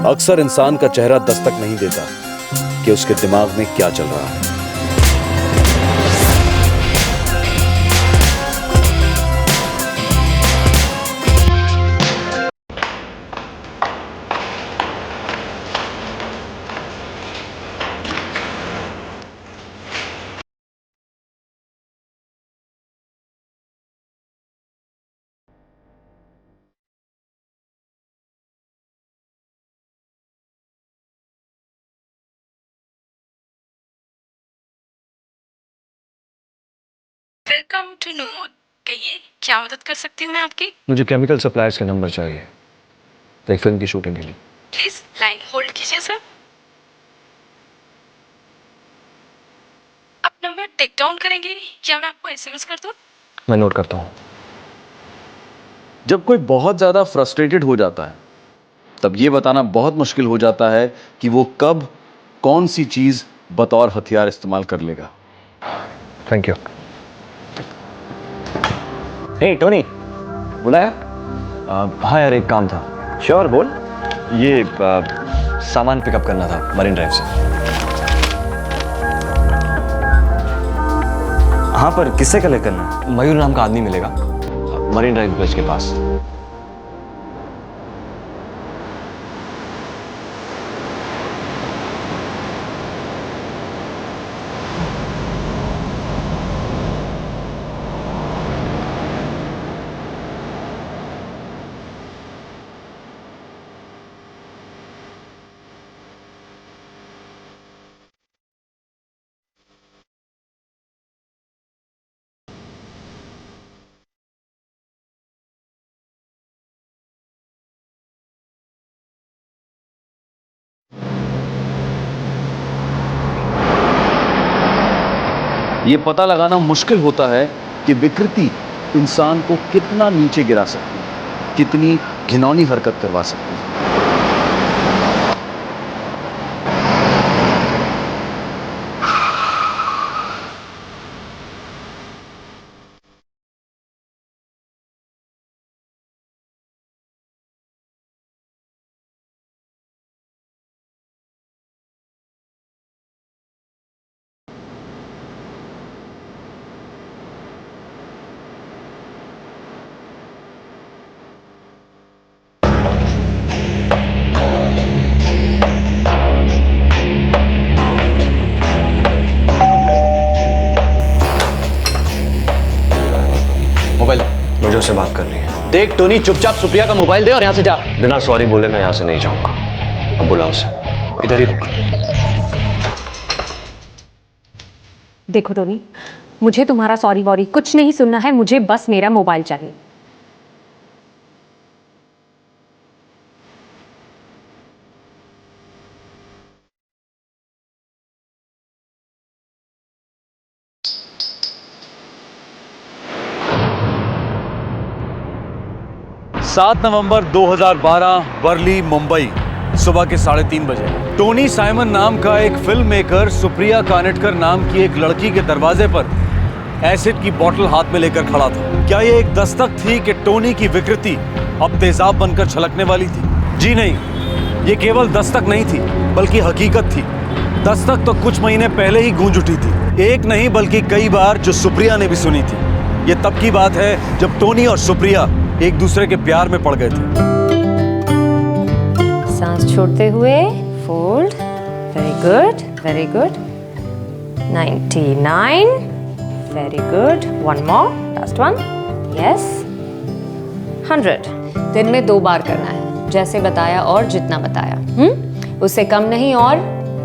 अक्सर इंसान का चेहरा दस्तक नहीं देता कि उसके दिमाग में क्या चल रहा है। Welcome to note. कहिए क्या मदद कर सकती हूँ मैं आपकी? मुझे केमिकल सप्लायर्स के नंबर चाहिए एक फिल्म की शूटिंग के लिए। प्लीज लाइन होल्ड कीजिए सर। आप नंबर टेक डाउन करेंगे या मैं आपको एसएमएस कर दूँ? मैं नोट करता हूँ। जब कोई बहुत ज्यादा फ्रस्ट्रेटेड हो जाता है तब ये बताना बहुत मुश्किल हो जाता है कि वो कब कौन सी चीज बतौर हथियार इस्तेमाल कर लेगा। Thank you. हे टोनी, बुलाया? हाँ यार, एक काम था। श्योर बोल। ये सामान पिकअप करना था मरीन ड्राइव से। हाँ, पर किससे कलेक्ट करना है? मयूर नाम का आदमी मिलेगा मरीन ड्राइव ब्रिज के पास। ये पता लगाना मुश्किल होता है कि विकृति इंसान को कितना नीचे गिरा सकती है, कितनी घिनौनी हरकत करवा सकती है। मोबाइल, मुझे उससे बात करनी है। देख टोनी, चुपचाप सुप्रिया का मोबाइल दे और यहां से जा। बिना सॉरी बोले मैं यहाँ से नहीं जाऊंगा। अब बुला उसे। इधर ही रुक। देखो टोनी, मुझे तुम्हारा सॉरी वॉरी कुछ नहीं सुनना है। मुझे बस मेरा मोबाइल चाहिए। सात नवंबर 2012, वर्ली, मुंबई, सुबह के 3:30 बजे। टोनी साइमन नाम का एक फिल्म मेकर सुप्रिया कानेटकर नाम की एक लड़की के दरवाजे पर एसिड की बोतल हाथ में लेकर खड़ा था। क्या ये एक दस्तक थी कि टोनी की विकृति अब तेजाब बनकर छलकने वाली थी? जी नहीं, ये केवल दस्तक नहीं थी बल्कि हकीकत थी। दस्तक तो कुछ महीने पहले ही गूंज उठी थी, एक नहीं बल्कि कई बार, जो सुप्रिया ने भी सुनी थी। ये तब की बात है जब टोनी और सुप्रिया एक दूसरे के प्यार में पड़ गए थे। सांस छोड़ते हुए fold. Very good, very good. 99। Very good. One more, last one. Yes. 100 दिन में 2 बार करना है, जैसे बताया और जितना बताया। उससे कम नहीं और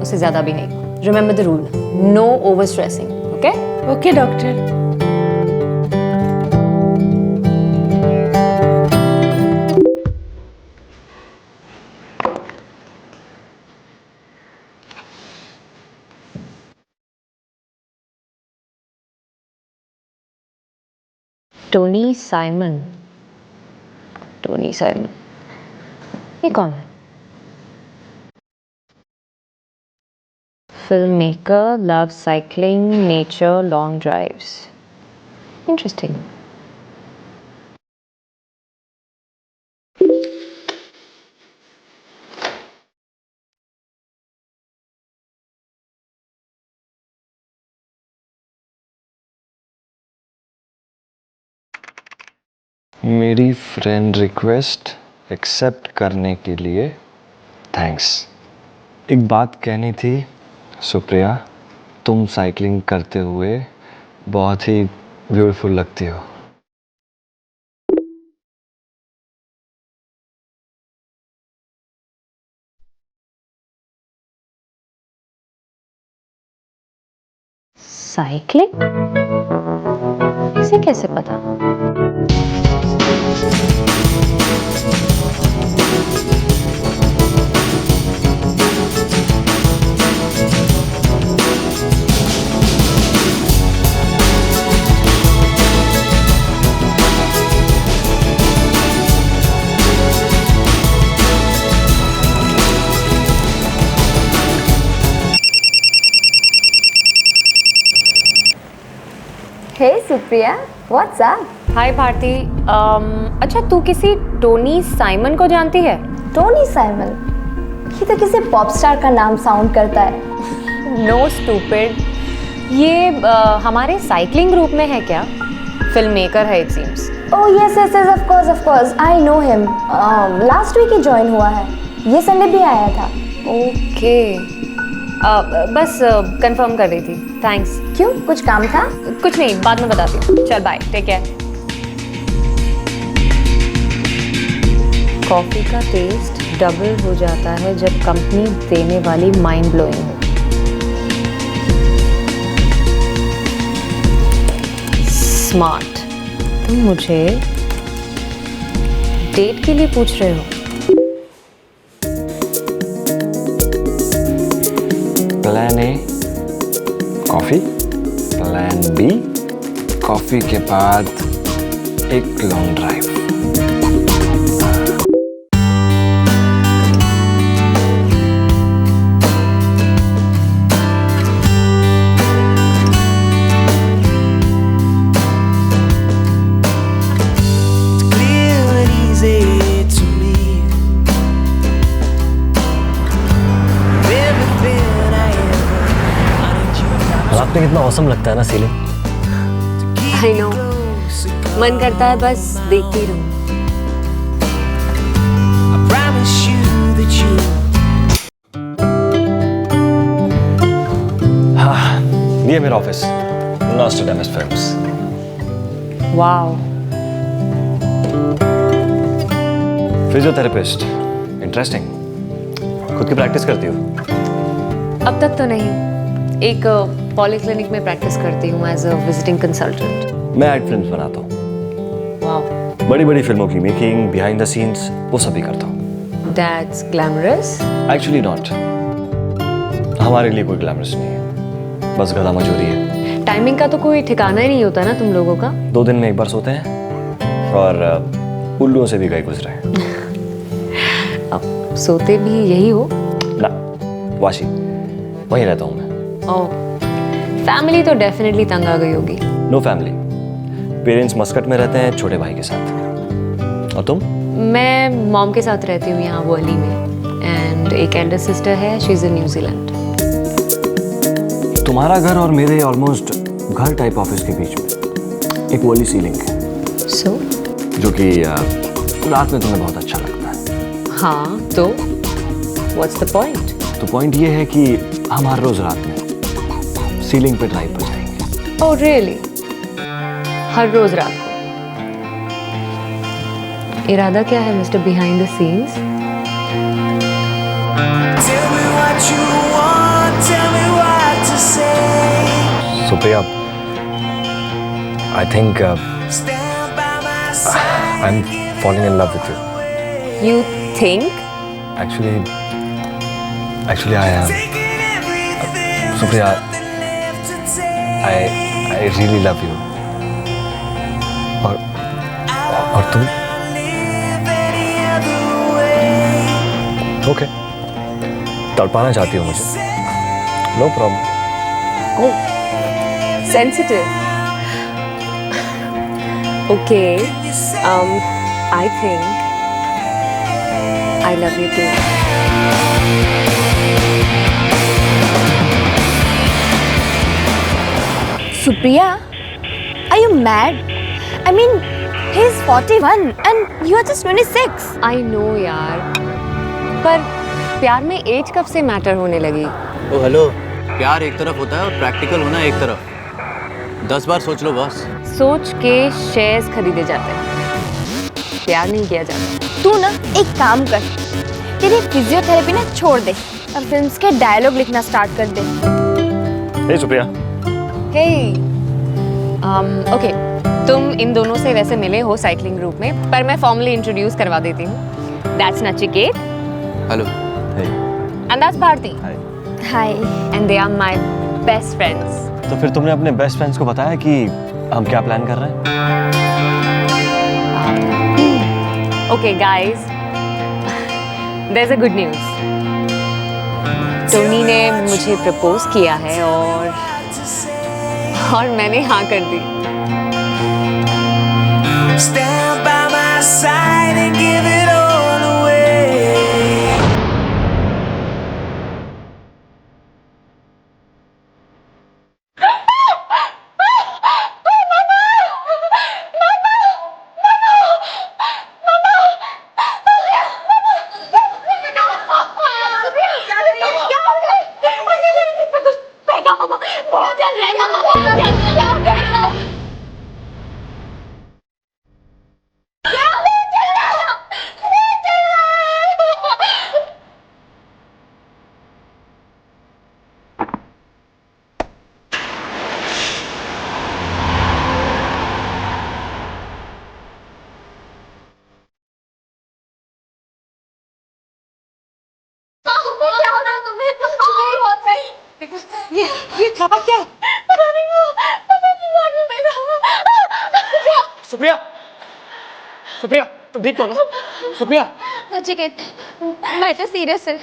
उससे ज्यादा भी नहीं। Remember the rule, no overstressing. Okay okay doctor. Tony Simon. Tony Simon, ये कौन है? Filmmaker, loves cycling, nature, long drives. Interesting. मेरी फ्रेंड रिक्वेस्ट एक्सेप्ट करने के लिए थैंक्स। एक बात कहनी थी सुप्रिया, तुम साइकिलिंग करते हुए बहुत ही ब्यूटीफुल लगती हो। साइकिलिंग? इसे कैसे पता? हे सुप्रिया, व्हाट्स अप? हाय भारती। अच्छा, तू किसी टोनी साइमन को जानती है? Tony Simon? ये तो किसी पॉप स्टार का नाम साउंड करता है। नो स्टूपिड, ये हमारे साइकिलिंग ग्रुप में है क्या? फिल्म मेकर है it seems. Oh yes yes yes, of course I know him. Last week ही ज्वाइन हुआ है, ये संडे भी आया था। ओके, बस कंफर्म कर रही थी। थैंक्स। क्यों, कुछ काम था? कुछ नहीं, बाद में बताती हूँ। चल बाय, टेक केयर। कॉफी का टेस्ट डबल हो जाता है जब कंपनी देने वाली माइंड ब्लोइंग हो। स्मार्ट। तुम मुझे डेट के लिए पूछ रहे हो? Plan A coffee, plan B coffee के बाद एक लॉन्ग ड्राइव। रात में कितना औसम लगता है ना सीलिंग। आई नो, मन करता है बस देखती रहूं। हाँ, ये मेरा office, Nostradamus films. Wow, physiotherapist, interesting. खुद की प्रैक्टिस करती हो? अब तक तो नहीं। एक पॉलीक्लिनिक में प्रैक्टिस करती हूँ एज अ विजिटिंग कंसल्टेंट। मैं एड फिल्म्स बनाता हूँ। वाओ, बड़ी बड़ी फिल्मों की मेकिंग, बिहाइंड द सीन्स, वो सभी करता हूँ। That's glamorous. एक्चुअली नॉट, हमारे लिए कोई ग्लैमरस नहीं है, बस गधा मजूरी है। टाइमिंग का तो कोई ठिकाना ही नहीं होता ना तुम लोगों का। 2 दिन में एक बार सोते हैं और उल्लुओं से भी गए गुजरे हैं। अब सोते भी यही हो? ना, वाशी, वहीं रहता हूँ मैं। ओह, फैमिली तो डेफिनेटली तंग आ गई होगी। नो फैमिली, पेरेंट्स मस्कट में रहते हैं छोटे भाई के साथ। और तुम? मैं मॉम के साथ रहती हूँ यहाँ वर्ली में, एंड एक एल्डर सिस्टर है, शी इज इन न्यूजीलैंड। तुम्हारा घर और मेरे ऑलमोस्ट घर टाइप ऑफिस के बीच में एक वॉली सीलिंग है। सो जो कि रात में तुम्हें बहुत अच्छा लगता है। हाँ, तो व्हाट्स द पॉइंट? तो पॉइंट ये है कि हम हर रोज रात में सीलिंग पे ड्राइव पर जाएंगे। Oh really? हर रोज रात को? इरादा क्या है mister behind the scenes? Supriya, I think I am falling in love with you. You think? Actually, I am. Supriya, I really love you. और तुम? Okay. तड़पाना चाहती हो मुझे? No problem. Oh, sensitive. Okay. I think I love you too. Supriya, are you mad? I mean, He is 41 and you are just 26. I know यार, पर प्यार में as कब से मैटर होने लगी? ओ हेलो, प्यार एक तरफ होता है और प्रैक्टिकल होना एक तरफ। 10 बार सोच लो बॉस। सोच के शेयर्स खरीदे जाते हैं, प्यार नहीं किया जाता। तू ना एक काम कर, तेरी फिजियोथेरेपी ना छोड़ दे और फिल्म्स के डायलॉग लिखना स्टार्ट कर दे। हे सुप्रिया। हे, ओके, तुम इन दोनों से वैसे मिले हो साइकिलिंग ग्रुप में, पर मैं फॉर्मली इंट्रोड्यूस करवा देती हूँ। That's Nachiket. Hello. And that's Bharti. Hi. And they are my best friends. तो फिर तुमने अपने बेस्ट फ्रेंड्स को बताया कि हम क्या प्लान कर रहे हैं? Okay guys, there is a good news. Tony ने मुझे प्रपोज किया है और मैंने हाँ कर दी। Stand by my side and give it all away. Supriya, Supriya, तुम ठीक हो ना? सुप्रिया। नचिकेत, मैं तो सीरियस है।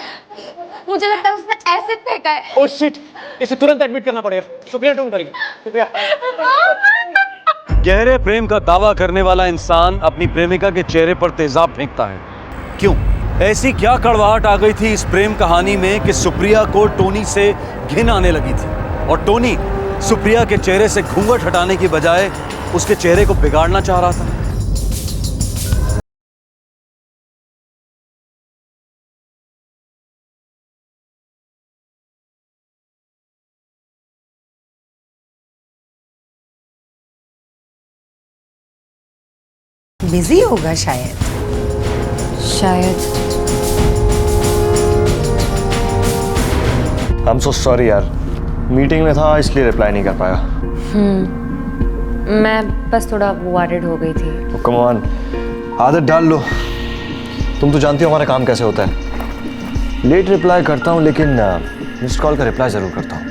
मुझे लगता है उसने एसिड फेंका है। ओह शिट, इसे तुरंत एडमिट करना पड़ेगा। Supriya don't worry. सुप्रिया। गहरे प्रेम का दावा करने वाला इंसान अपनी प्रेमिका के चेहरे पर तेजाब फेंकता है। क्यों? ऐसी क्या कड़वाहट आ गई थी इस प्रेम कहानी में कि सुप्रिया को टोनी से घिन आने लगी थी और टोनी सुप्रिया के चेहरे से घूंघट हटाने की बजाय उसके चेहरे को बिगाड़ना चाह रहा था। बिजी होगा शायद। आई एम सो सॉरी यार, मीटिंग में था इसलिए रिप्लाई नहीं कर पाया। मैं बस थोड़ा वॉरिड हो गई थी। कम ऑन, आदत डाल लो। तुम तो जानती हो हमारा काम कैसे होता है। लेट रिप्लाई करता हूँ लेकिन मिस्ड कॉल का रिप्लाई जरूर करता हूँ।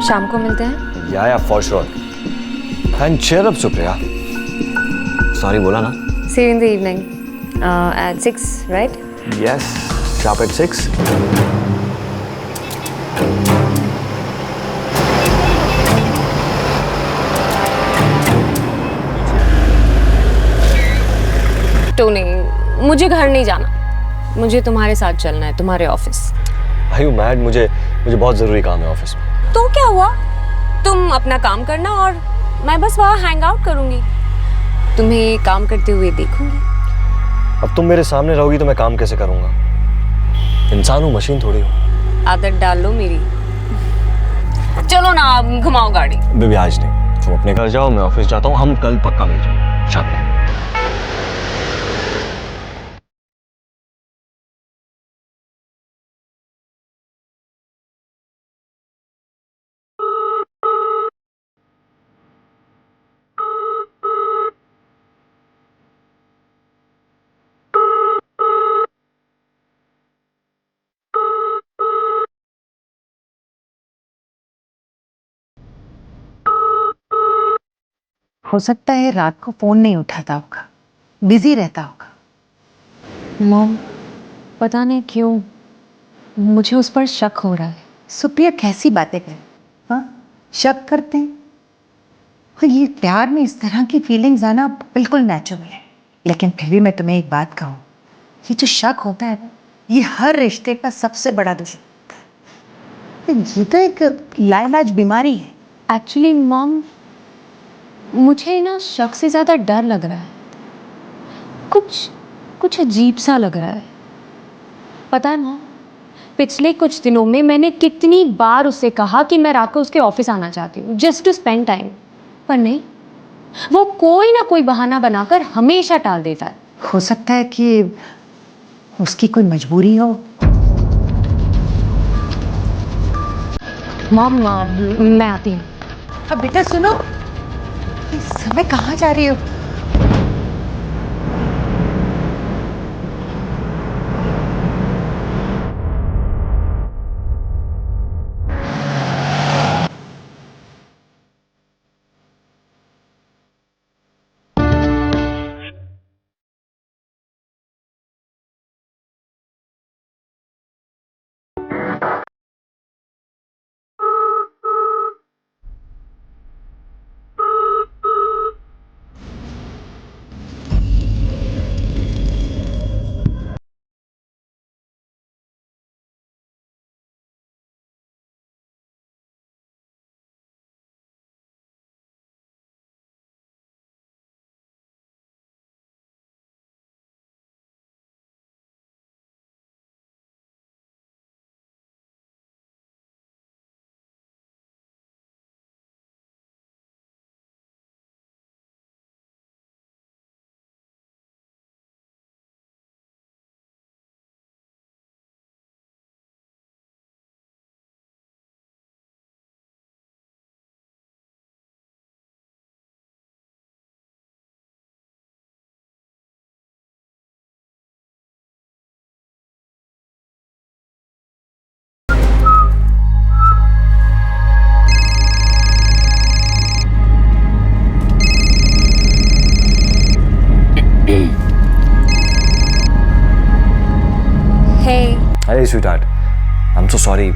शाम को मिलते हैं। Yeah for sure. And cheer up Supriya. Sorry बोला ना। See you in the evening at 6, right? Yes, sharp at 6. Tony, मुझे घर नहीं जाना, मुझे तुम्हारे साथ चलना है, तुम्हारे ऑफिस। Are you mad? मुझे बहुत ज़रूरी काम है ऑफिस में। तो क्या हुआ? तुम अपना काम करना और मैं बस वहाँ हैंग आउट करूँगी, तुम्हें काम करते हुए देखूंगी। अब तुम मेरे सामने रहोगी तो मैं काम कैसे करूँगा? इंसान हूँ, मशीन थोड़ी हूँ। आदत डाल लो मेरी। चलो ना, घुमाओ गाड़ी। बेबी आज नहीं, तुम अपने घर जाओ, मैं ऑफिस जाता हूँ। हम कल पक्का मिल जाएंगे शाम में। हो सकता है रात को फोन नहीं उठाता होगा, बिजी रहता होगा। मॉम, पता नहीं क्यों मुझे उस पर शक हो रहा है। सुप्रिया कैसी बातें कर, हाँ शक करते हैं? और ये प्यार में इस तरह की फीलिंग्स आना बिल्कुल नेचुरल है। लेकिन फिर भी मैं तुम्हें एक बात कहूँ, ये जो शक होता है ना, ये हर रिश्ते का सबसे बड़ा दुश्मन। ये तो एक लाइलाज बीमारी है। एक्चुअली मॉम, मुझे ना शक से ज़्यादा डर लग रहा है। कुछ अजीब सा लग रहा है। पता है ना, पिछले कुछ दिनों में मैंने कितनी बार उससे कहा कि मैं रात को उसके ऑफिस आना चाहती हूँ, जस्ट टू स्पेंड टाइम, पर नहीं, वो कोई ना कोई बहाना बनाकर हमेशा टाल देता है। हो सकता है कि उसकी कोई मजबूरी हो। मॉम, मैं आती हूँ। अब बेटा सुनो, इस समय कहाँ जा रही हो? अरे sweetheart, I am so sorry,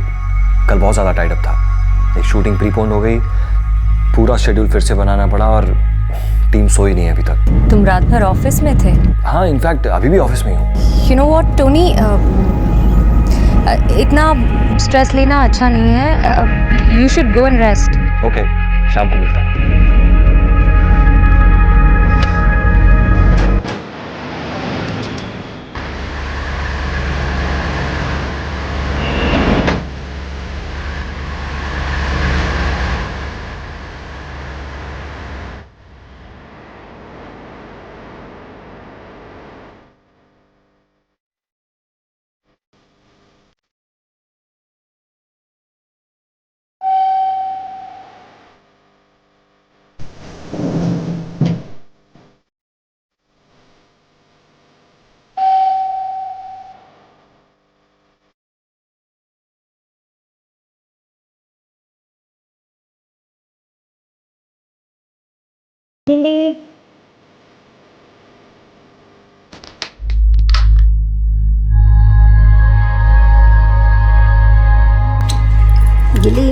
कल बहुत ज़्यादा टाइट अप था। एक शूटिंग प्रीपोन्ड हो गई, पूरा शेड्यूल फिर से बनाना पड़ा और टीम सोई नहीं है अभी तक। तुम रात भर ऑफिस में थे? हाँ, इनफैक्ट अभी भी ऑफिस में हूँ। यू नो व्हाट टोनी, इतना स्ट्रेस लेना अच्छा नहीं है। You should go and rest. Okay, शाम को मिलता है। गिली,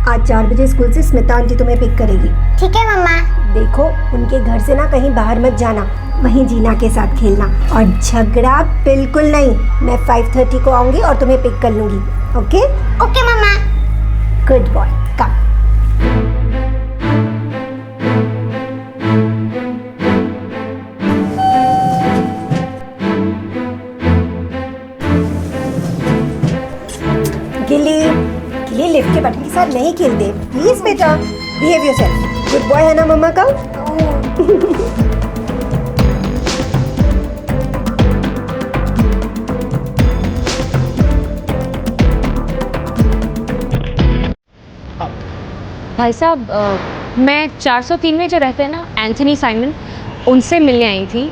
आज 4 बजे स्कूल से स्मिता आंटी तुम्हें पिक करेगी। ठीक है मम्मा। देखो, उनके घर से ना कहीं बाहर मत जाना, वहीं जीना के साथ खेलना, और झगड़ा बिल्कुल नहीं। मैं 5:30 को आऊंगी और तुम्हें पिक कर लूंगी। ओके? ओके मम्मा। गुड बॉय, कम। गिली, लिफ्ट के बटन के साथ नहीं खेलते प्लीज बेटा। Behave yourself. गुड बॉय है ना मम्मा का? भाई साहब, मैं 403 में जो रहते हैं ना, एंथनी साइमन, उनसे मिलने आई थी।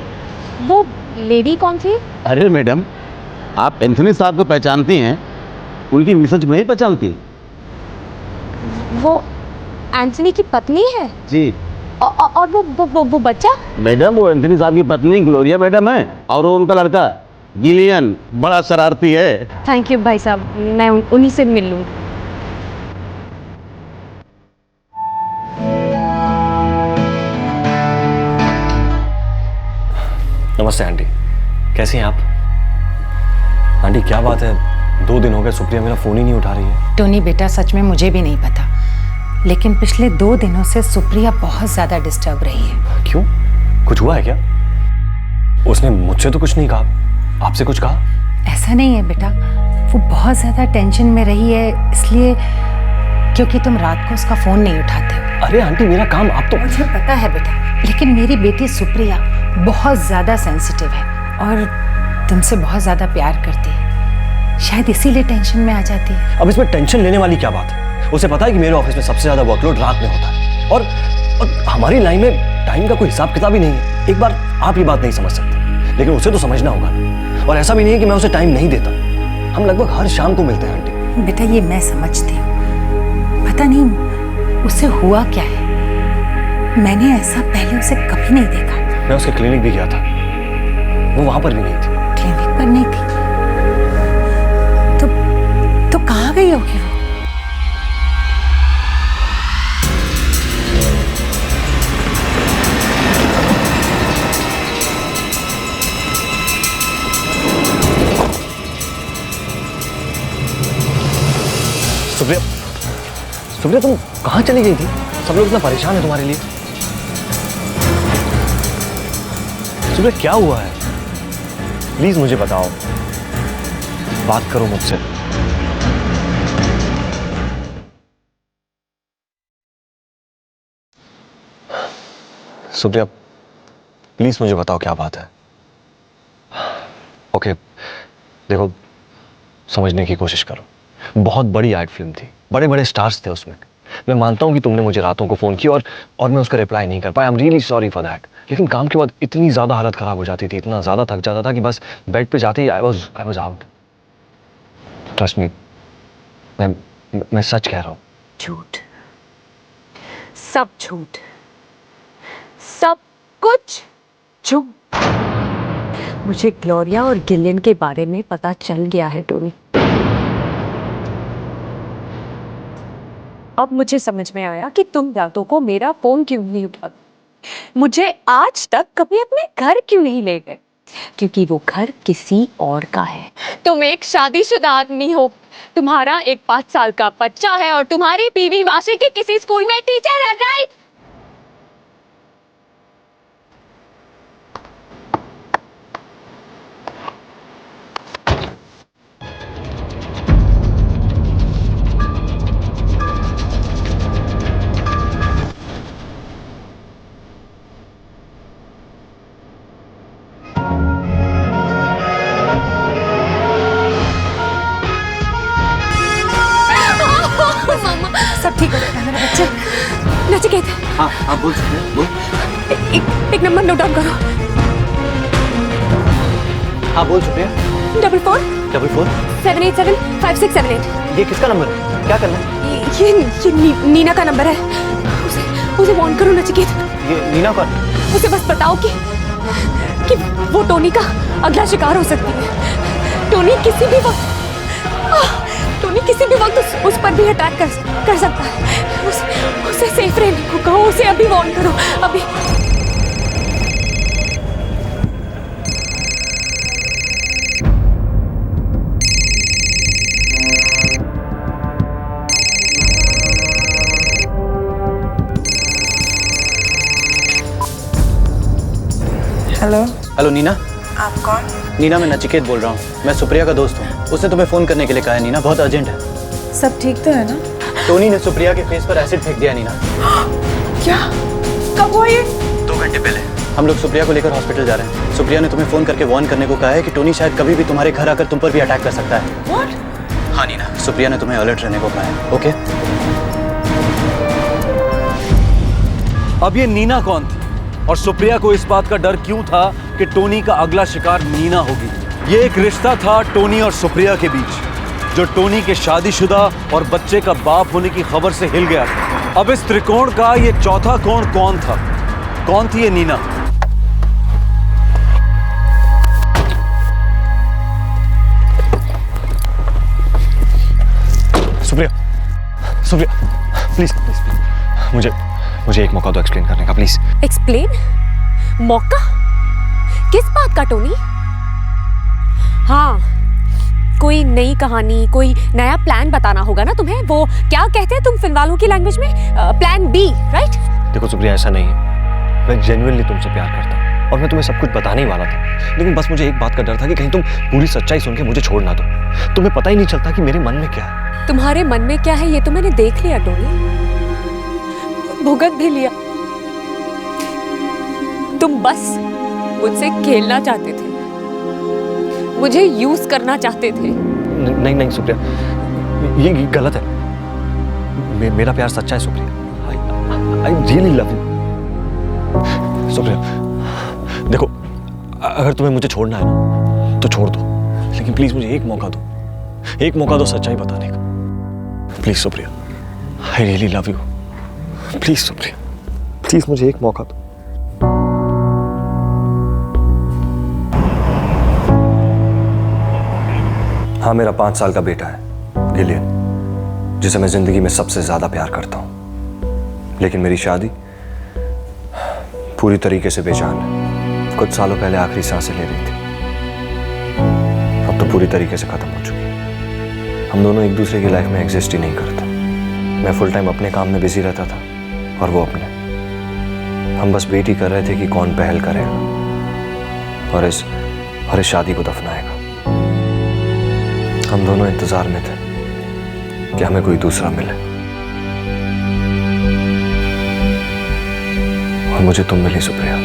वो लेडी कौन थी? अरे मैडम, आप एंथनी साहब को पहचानती हैं, उनकी मिसेज नहीं पहचानती? वो एंथनी की पत्नी है जी। और वो बच्चा? मैडम, वो एंथनी साहब की पत्नी ग्लोरिया मैडम है, और वो उनका लड़का गिलियन, बड़ा शरारती है। थैंक यू भाई साहब, मैं उन्हीं से मिल लूँ। नमस्ते आंटी, कैसी हैं आप? आंटी क्या बात है, 2 दिन हो गए सुप्रिया मेरा फ़ोन ही नहीं उठा रही है। टोनी बेटा, सच में मुझे भी नहीं पता, लेकिन पिछले 2 दिनों से सुप्रिया बहुत ज्यादा डिस्टर्ब रही है। क्यों? कुछ हुआ है क्या? उसने मुझसे तो कुछ नहीं कहा, आपसे कुछ कहा? ऐसा नहीं है बेटा, वो बहुत ज्यादा टेंशन में रही है इसलिए क्योंकि तुम रात को उसका फोन नहीं उठाते हो। अरे आंटी मेरा काम आप तो। मुझे पता है बेटा, लेकिन मेरी बेटी सुप्रिया बहुत ज्यादा सेंसिटिव है और तुमसे बहुत ज्यादा प्यार करती है, शायद इसीलिए टेंशन में आ जाती है। अब इसमें टेंशन लेने वाली क्या बात है? उसे पता है कि मेरे ऑफिस में सबसे ज्यादा वर्कलोड रात में होता है और हमारी लाइन में टाइम का कोई हिसाब किताब ही नहीं है। एक बार आप ये बात नहीं समझ सकते, लेकिन उसे तो समझना होगा। और ऐसा भी नहीं है कि मैं उसे टाइम नहीं देता, हम लगभग हर शाम को मिलते हैं आंटी। बेटा ये मैं समझती हूँ, पता नहीं उसे हुआ क्या है, मैंने ऐसा पहले उसे कभी नहीं देखा। मैं उसके क्लिनिक भी गया था, वो वहां पर भी नहीं थी। क्लिनिक पर नहीं थी तो कहाँ गई होगी वो? सुप्रिया, सुप्रिया तुम कहाँ चली गई थी? सब लोग इतना परेशान है तुम्हारे लिए। सुप्रिया क्या हुआ है? प्लीज मुझे बताओ, बात करो मुझसे। सुप्रिया प्लीज मुझे बताओ क्या बात है। ओके देखो, समझने की कोशिश करो। बहुत बड़ी आर्ट फिल्म थी, बड़े बड़े स्टार्स थे उसमें। मैं मानता हूँ कि तुमने मुझे रातों को फ़ोन किया और मैं उसका रिप्लाई नहीं कर पाया। I am really sorry for that. लेकिन काम के बाद इतनी ज़्यादा हालत ख़राब हो जाती थी, इतना ज़्यादा थक जाता था कि बस बेड पे जाते ही I was out. Trust me, मैं सच कह रहा हूँ। झूठ, सब झूठ, सब कुछ झूठ। मुझे ग्लोरिया और गिलियन के बारे में पता चल गया है टोनी। अब मुझे समझ में आया कि तुम रातों को मेरा फोन क्यों नहीं उठाते, मुझे आज तक कभी अपने घर क्यों नहीं ले गए, क्योंकि वो घर किसी और का है। तुम एक शादीशुदा आदमी हो, तुम्हारा एक 5 साल का बच्चा है और तुम्हारी बीवी वाशी के किसी स्कूल में टीचर है, राइट? सब ठीक हो गया मेरा बच्चा। नचिकेत। हाँ आप बोल सकते हैं, बोल। एक नंबर नोट डाउन करो। हाँ बोल सुप्रिया। 44 787 5678। ये किसका नंबर है? क्या करना है? ये नीना का नंबर है। उसे वार्न करो नचिकेत। ये नीना कौन? उसे बस बताओ कि वो टोनी का अगला शिकार हो सकती है। टोनी किसी भी वक्त उस पर भी अटैक कर सकता है। उसे सेफ रहने को कहो, उसे अभी वार्न करो, अभी। Hello Nina. आप कौन? नीना मैं नचिकेत बोल रहा हूँ। मैं सुप्रिया का दोस्त हूँ। उसने तुम्हें फोन करने के लिए कहा है नीना, बहुत अर्जेंट है। सब ठीक तो है ना? टोनी ने सुप्रिया के फेस पर एसिड फेंक दिया नीना। क्या? कब हुआ ये? 2 घंटे पहले। हम लोग सुप्रिया को लेकर हॉस्पिटल जा रहे हैं। सुप्रिया ने तुम्हें फोन करके वार्न करने को कहा है कि टोनी शायद कभी भी तुम्हारे घर आकर तुम पर भी अटैक कर सकता है। What? हाँ नीना, सुप्रिया ने तुम्हें अलर्ट रहने को कहा है। ओके? अब ये नीना कौन थी और सुप्रिया को इस बात का डर क्यों था कि टोनी का अगला शिकार नीना होगी? ये एक रिश्ता था टोनी और सुप्रिया के बीच, जो टोनी के शादीशुदा और बच्चे का बाप होने की खबर से हिल गया था। अब इस त्रिकोण का ये चौथा कोण कौन था? कौन थी ये नीना? सुप्रिया प्लीज मुझे एक मौका दो एक्सप्लेन करने का, प्लीज। एक्सप्लेन? मौका? किस बात का टोनी? हाँ, कोई नई कहानी, कोई नया प्लान बताना होगा ना तुम्हें। वो क्या कहते हैं तुम फिल्म वालों की लैंग्वेज में, प्लान बी, राइट? देखो सुप्रिया, ऐसा नहीं है। मैं जेन्युइनली तुमसे प्यार करता हूँ और मैं तुम्हें सब कुछ बताने ही वाला था, लेकिन बस मुझे एक बात का डर था कि कहीं तुम पूरी सच्चाई सुन के मुझे छोड़ ना दो। तुम्हें पता ही नहीं चलता कि मेरे मन में क्या है। तुम्हारे मन में क्या है ये तो मैंने देख लिया टोनी, भुगत भी लिया। तुम बस मुझसे खेलना चाहते थे, मुझे यूज करना चाहते थे। नहीं नहीं सुप्रिया, ये गलत है। मेरा प्यार सच्चा है Supriya. I really love you Supriya. देखो, अगर तुम्हें मुझे छोड़ना है ना तो छोड़ दो, लेकिन प्लीज मुझे एक मौका दो, एक मौका दो सच्चाई बताने का। Please Supriya, I really love you. Please Supriya, please मुझे एक मौका दो। हाँ, मेरा 5 साल का बेटा है गिलियन, जिसे मैं जिंदगी में सबसे ज्यादा प्यार करता हूं, लेकिन मेरी शादी पूरी तरीके से बेजान है। कुछ सालों पहले आखिरी सांसें ले रही थी, अब तो पूरी तरीके से खत्म हो चुकी है। हम दोनों एक दूसरे की लाइफ में एग्जिस्ट ही नहीं करते। मैं फुल टाइम अपने काम में बिजी रहता था और वो अपने। हम बस वेट ही कर रहे थे कि कौन पहल करेगा और इस शादी को दफनाएगा। हम दोनों इंतजार में थे कि हमें कोई दूसरा मिले, और मुझे तुम मिली सुप्रिया।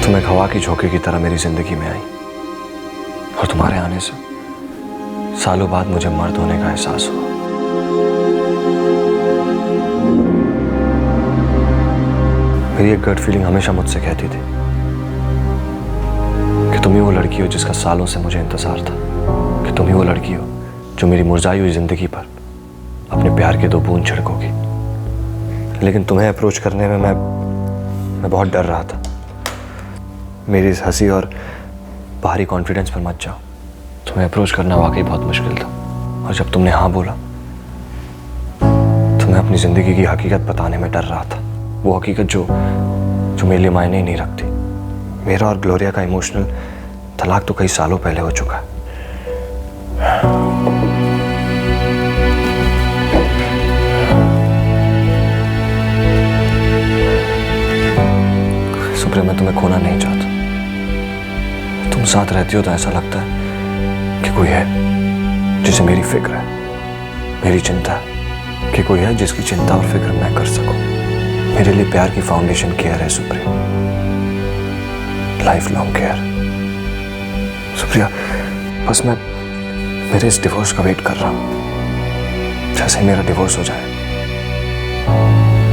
तुम एक हवा की झोंके की तरह मेरी जिंदगी में आई, और तुम्हारे आने से सालों बाद मुझे मर्द होने का एहसास हुआ। मेरी एक गट फीलिंग हमेशा मुझसे कहती थी कि तुम ही वो लड़की हो जिसका सालों से मुझे इंतजार था, कि तुम ही वो लड़की हो जो मेरी मुरझाई हुई जिंदगी पर अपने प्यार के 2 बूंद छिड़कोगी। लेकिन तुम्हें अप्रोच करने में मैं बहुत डर रहा था। मेरी इस हंसी और बाहरी कॉन्फिडेंस पर मत जाओ। तुम्हें अप्रोच करना वाकई बहुत मुश्किल था, और जब तुमने हाँ बोला तो मैं अपनी जिंदगी की हकीकत बताने में डर रहा था। वो हकीकत जो मेरे लिए मायने ही नहीं रखती। मेरा और ग्लोरिया का इमोशनल तलाक तो कई सालों पहले हो चुका है। सुप्रिया, मैं तुम्हें खोना नहीं चाहता। तुम साथ रहती हो तो ऐसा लगता है कि कोई है जिसे मेरी फिक्र है, मेरी चिंता है, कि कोई है जिसकी चिंता और फिक्र मैं कर सकूं। मेरे लिए प्यार की फाउंडेशन केयर है Supriya, life long care. Supriya, बस मैं मेरे इस डिवोर्स का वेट कर रहा हूं। जैसे ही मेरा डिवोर्स हो जाए,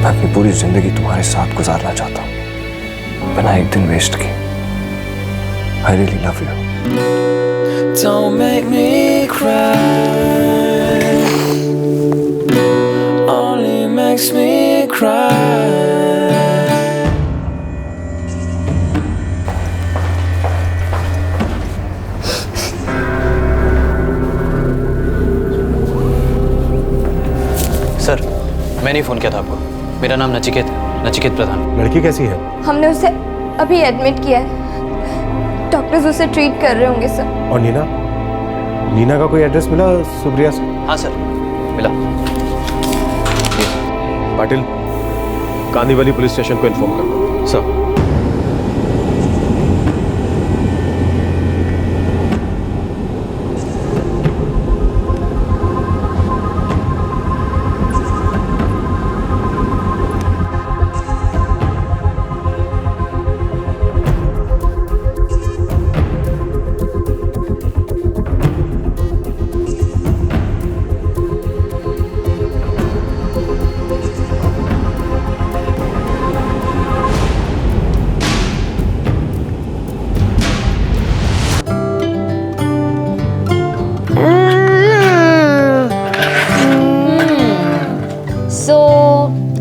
मैं अपनी पूरी जिंदगी तुम्हारे साथ गुजारना चाहता हूं, बिना एक दिन वेस्ट किए। I really love you. Don't make me cry, only makes me cry. Sir, मैंने ही फोन किया था आपको। मेरा नाम नचिकेत प्रधान। लड़की कैसी है? हमने उसे अभी एडमिट किया है, डॉक्टर्स उसे ट्रीट कर रहे होंगे सर। और नीना का कोई एड्रेस मिला सुप्रिया से? हाँ सर, मिला। पाटिल, कांदीवली पुलिस स्टेशन को इन्फॉर्म कर दो। Sir.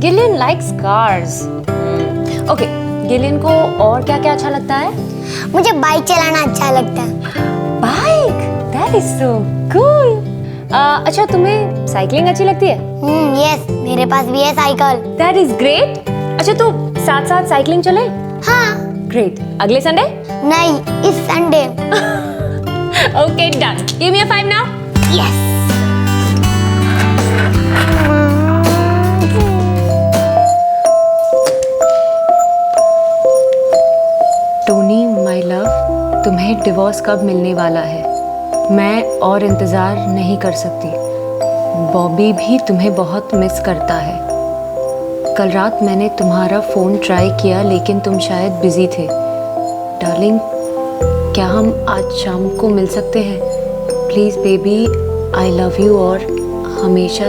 Gillian likes cars. Okay, Gillian को और क्या क्या अच्छा लगता है? मुझे बाइक चलाना अच्छा लगता है। Bike? That is so cool. अच्छा, तुम्हें साइकिलिंग अच्छी लगती है? यस, मेरे पास भी है साइकिल। That is great. अच्छा, तो साथ साथ साइकिलिंग चले? हाँ। ग्रेट। अगले संडे? नहीं, इस Sunday. Okay, done. Give me a 5 now. Yes. Tony my love, तुम्हें डिवोर्स कब मिलने वाला है? मैं और इंतज़ार नहीं कर सकती। बॉबी भी तुम्हें बहुत मिस करता है। कल रात मैंने तुम्हारा फ़ोन ट्राई किया लेकिन तुम शायद बिज़ी थे। डार्लिंग, क्या हम आज शाम को मिल सकते हैं? Please baby, I love you और हमेशा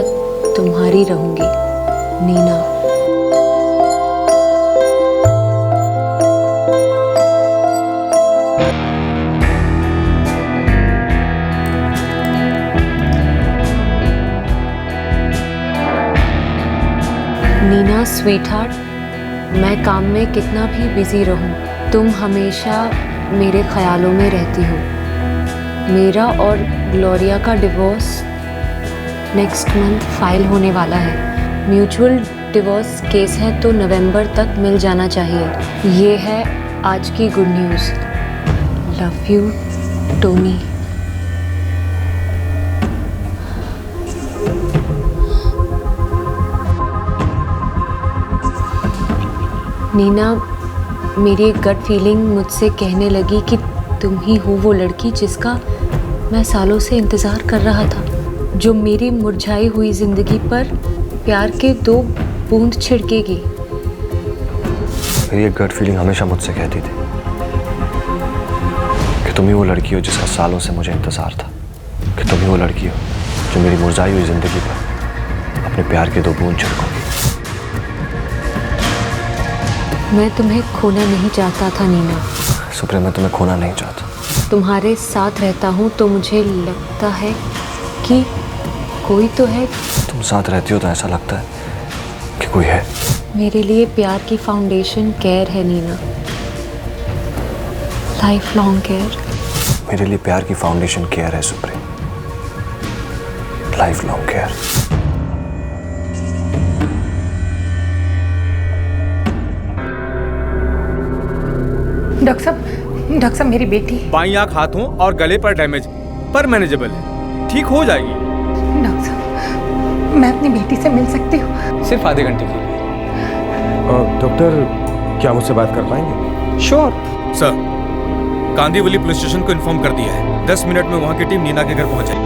तुम्हारी रहूँगी, नीना। नीना स्वीटहार्ट, मैं काम में कितना भी बिजी रहूं, तुम हमेशा मेरे ख्यालों में रहती हो। मेरा और ग्लोरिया का डिवोर्स नेक्स्ट मंथ फाइल होने वाला है। म्यूचुअल डिवोर्स केस है तो नवंबर तक मिल जाना चाहिए। ये है आज की good news. Love you Tony. Nina, मेरी एक गट फीलिंग मुझसे कहने लगी कि तुम ही हो वो लड़की जिसका मैं सालों से इंतज़ार कर रहा था, जो मेरी मुरझाई हुई ज़िंदगी पर प्यार के 2 बूंद छिड़केगी। मेरी एक गट फीलिंग हमेशा मुझसे कहती थी कि तुम ही वो लड़की हो जिसका सालों से मुझे इंतज़ार था, कि तुम ही वो लड़की हो जो मेरी मुरझाई हुई ज़िंदगी पर अपने प्यार के 2 बूंद छिड़कोगी। मैं तुम्हें खोना नहीं चाहता था नीना। सुप्रिया, मैं तुम्हें खोना नहीं चाहता। तुम्हारे साथ रहता हूँ तो मुझे लगता है कि कोई तो है। तुम साथ रहती हो तो ऐसा लगता है कि कोई है। मेरे लिए प्यार की फाउंडेशन केयर है नीना, लाइफ लॉन्ग केयर। मेरे लिए प्यार की फाउंडेशन केयर है Supriya, life long care. Doctor साहब, मेरी बेटी बाईं आंख, हाथों और गले पर डैमेज पर मैनेजेबल है, ठीक हो जाएगी। डॉक्टर साहब, मैं अपनी बेटी से मिल सकती हूँ? सिर्फ आधे घंटे के लिए। डॉक्टर, क्या मुझसे बात कर पाएंगे? Sure sir. Kandivali police station को इन्फॉर्म कर दिया है। 10 मिनट में वहाँ की टीम नीना के घर पहुँच जाएगी।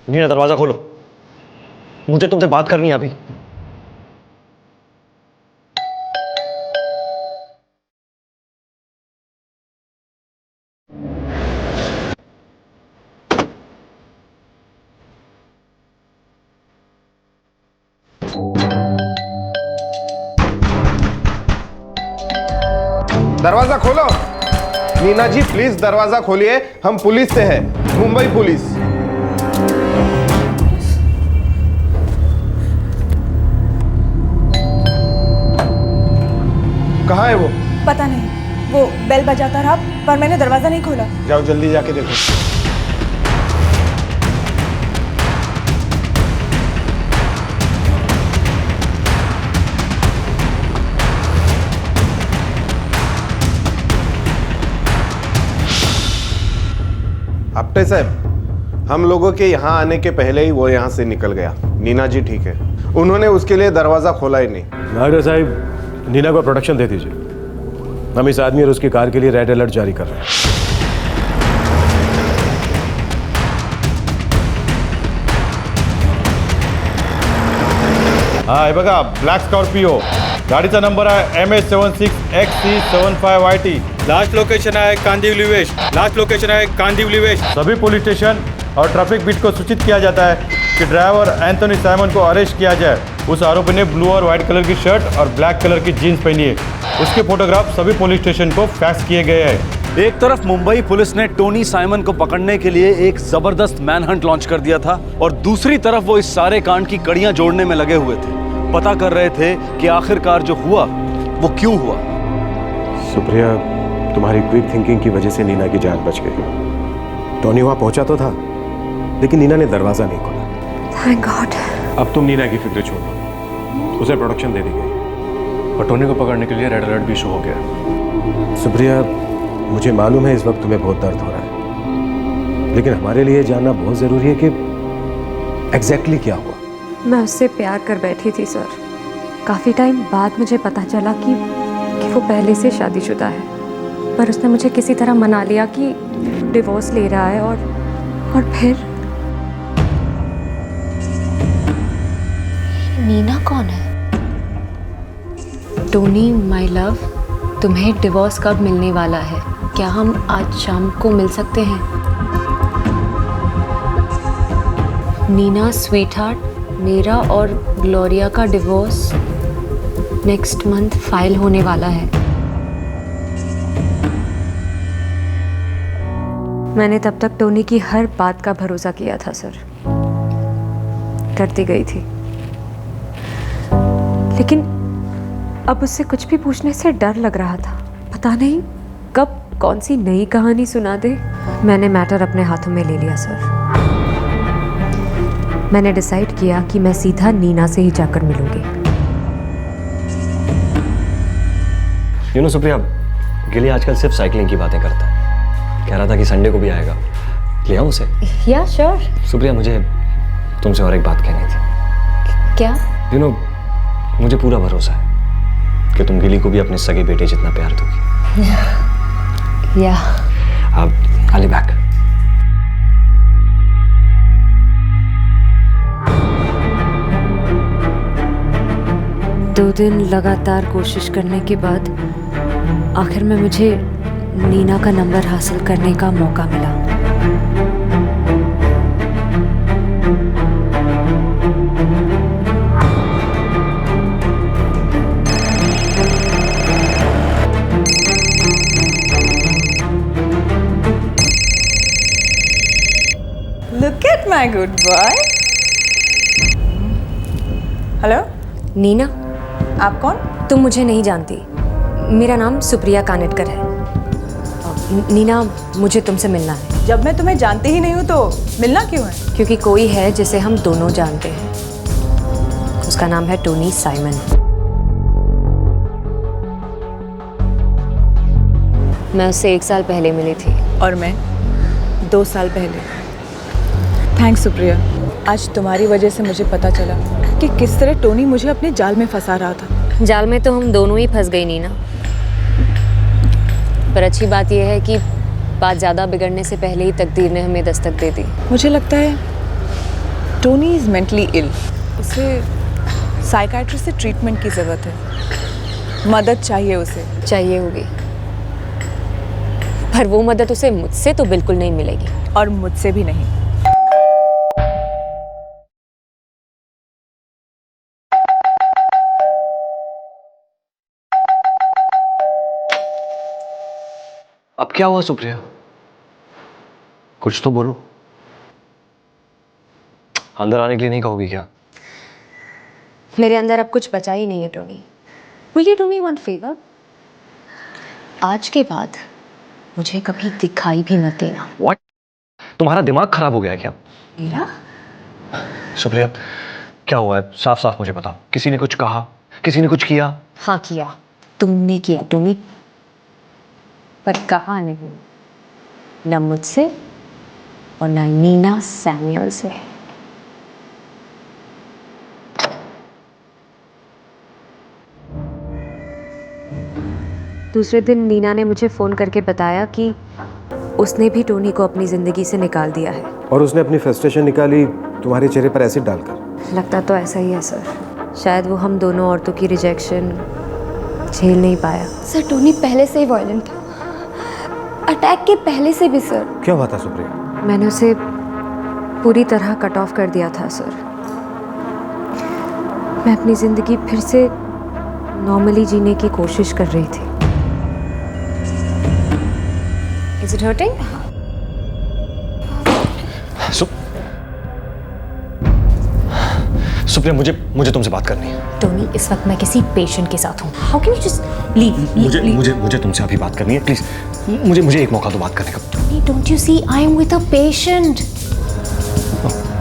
नीना, दरवाजा खोलो, मुझे तुमसे बात करनी है अभी। दरवाजा खोलो। नीना जी प्लीज दरवाजा खोलिए, हम पुलिस से हैं, मुंबई पुलिस। कहाँ है वो? पता नहीं, वो बेल बजाता रहा पर मैंने दरवाजा नहीं खोला। जाओ जल्दी जाके देखो। आप्टे साहब, हम लोगों के यहाँ आने के पहले ही वो यहाँ से निकल गया। नीना जी ठीक है, उन्होंने उसके लिए दरवाजा खोला ही नहीं। नायडू साहब, नीना को प्रोटेक्शन दे दीजिए। हम इस आदमी और उसकी कार के लिए रेड अलर्ट जारी कर रहे हैं। हाँ, हे बघा, ब्लॅक स्कॉर्पिओ, गाडीचा नंबर आहे MS76XC75YT। लास्ट लोकेशन है कांदिवली वेस्ट। लास्ट लोकेशन है कांदिवली वेस्ट। सभी पुलिस स्टेशन और ट्रैफिक बीट को सूचित किया जाता है कि ड्राइवर एंथोनी साइमन को अरेस्ट किया जाए। उस आरोपी ने ब्लू और व्हाइट कलर की शर्ट और ब्लैक कलर की जीन्स पहनी है। उसके फोटोग्राफ सभी पुलिस स्टेशन को फैक्स किए गए हैं। एक तरफ मुंबई पुलिस ने टोनी साइमन को पकड़ने के लिए एक जबरदस्त मैनहंट लॉन्च कर दिया था और दूसरी तरफ वो इस सारे कांड की कड़ियां जोड़ने में लगे हुए थे। पता कर रहे थे कि आखिरकार जो हुआ वो क्यों हुआ। सुप्रिया, तुम्हारी क्विक थिंकिंग की वजह से नीना की जान बच गई। टोनी वहां पहुंचा तो था, लेकिन नीना ने दरवाजा नहीं खोला। Thank God. अब तुम नीना की फिक्र छोड़ो, उसे प्रोटेक्शन दे दी गई और टोनी को पकड़ने के लिए रेड अलर्ट भी शो हो गया। सुप्रिया, मुझे मालूम है इस वक्त तुम्हें बहुत दर्द हो रहा है, लेकिन हमारे लिए जानना बहुत जरूरी है कि एग्जैक्टली क्या हुआ। मैं उससे प्यार कर बैठी थी सर। काफ़ी टाइम बाद मुझे पता चला कि वो पहले से शादीशुदा है, पर उसने मुझे किसी तरह मना लिया कि डिवोर्स ले रहा है और फिर नीना कौन है? टोनी माय लव, तुम्हें डिवोर्स कब मिलने वाला है? क्या हम आज शाम को मिल सकते हैं? नीना स्वीटहार्ट, मेरा और ग्लोरिया का डिवोर्स नेक्स्ट मंथ फाइल होने वाला है। मैंने तब तक टोनी की हर बात का भरोसा किया था सर, करती गई थी, लेकिन अब उससे कुछ भी पूछने से डर लग रहा था। पता नहीं कब कौन सी नई कहानी सुना दे। मैंने मैटर अपने हाथों में ले लिया सर। मैंने डिसाइड किया कि मैं सीधा नीना से ही जाकर मिलूंगी। यू नो सुप्रिया, गिली आजकल सिर्फ साइकिलिंग की बातें करता है। कह रहा था कि संडे को भी आएगा, ले आऊं उसे? या श्योर। सुप्रिया, मुझे तुमसे और एक बात कहनी थी। क्या? यू नो, मुझे पूरा भरोसा है कि तुम गिली को भी अपने सगे बेटे जितना प्यार दोगी। या अब I'll be back. दो दिन लगातार कोशिश करने के बाद आखिर में मुझे नीना का नंबर हासिल करने का मौका मिला। Look at my good boy. Hello Nina, आप कौन? तुम मुझे नहीं जानती। मेरा नाम सुप्रिया कानेटकर है। नीना, मुझे तुमसे मिलना है। जब मैं तुम्हें जानती ही नहीं हूँ तो मिलना क्यों है? क्योंकि कोई है जिसे हम दोनों जानते हैं। उसका नाम है टोनी साइमन। मैं उससे 1 साल पहले मिली थी। और मैं 2 साल पहले। थैंक्स सुप्रिया, आज तुम्हारी वजह से मुझे पता चला कि किस तरह टोनी मुझे अपने जाल में फंसा रहा था। जाल में तो हम दोनों ही फंस गई नीना, पर अच्छी बात यह है कि बात ज़्यादा बिगड़ने से पहले ही तकदीर ने हमें दस्तक दे दी। मुझे लगता है टोनी इज़ मेंटली इल। उसे साइकाइट्रिस्ट से ट्रीटमेंट की ज़रूरत है। मदद चाहिए उसे। चाहिए होगी, पर वो मदद उसे मुझसे तो बिल्कुल नहीं मिलेगी। और मुझसे भी नहीं। अब क्या हुआ सुप्रिया? कुछ तो बोलो। अंदर आने के लिए नहीं कहोगी क्या? मेरे अंदर अब कुछ बचा ही नहीं है Tony. Will you do me one favor? आज के बाद मुझे कभी दिखाई भी न देना। What? तुम्हारा दिमाग खराब हो गया है क्या? मेरा? सुप्रिया, क्या हुआ है? साफ साफ मुझे बताओ। किसी ने कुछ कहा? किसी ने कुछ किया? हाँ किया, तुमने किया टोनी, पर कहा नहीं। न मुझसे और न नीना सैमुअल से। दूसरे दिन नीना ने मुझे फ़ोन करके बताया कि उसने भी टोनी को अपनी ज़िंदगी से निकाल दिया है। और उसने अपनी फ्रस्ट्रेशन निकाली तुम्हारे चेहरे पर एसिड डालकर। लगता तो ऐसा ही है सर। शायद वो हम दोनों औरतों की रिजेक्शन झेल नहीं पाया। सर टोनी पहले से ही वायलेंट था, अटैक के पहले से भी। सर क्या हुआ था सुप्रिया? मैंने उसे पूरी तरह कट ऑफ कर दिया था सर। मैं अपनी ज़िंदगी फिर से नॉर्मली जीने की कोशिश कर रही थी। Is it hurting? सुप्रिया, मुझे तुमसे बात करनी है। टोनी, इस वक्त मैं किसी पेशेंट के साथ हूँ। How can you just leave? मुझे तुमसे अभी बात करनी है, प्लीज। मुझे एक मौका दो बात करने का। Tony, don't you see I am with a patient?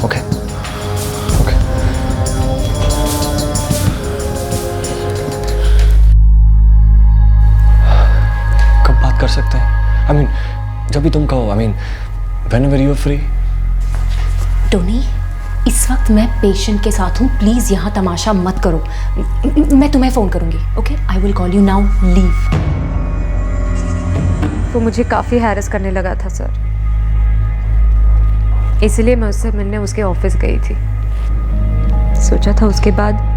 Okay. कब बात कर सकते हैं? I mean, जब भी तुम कहो। I mean, whenever you are free. Tony, इस वक्त मैं पेशेंट के साथ हूँ, प्लीज यहाँ तमाशा मत करो। मैं तुम्हें फोन करूंगी, okay? I will call you now, leave. वो मुझे काफी हैरेस करने लगा था सर, इसलिए मैं उससे मिलने उसके ऑफिस गई थी। सोचा था उसके बाद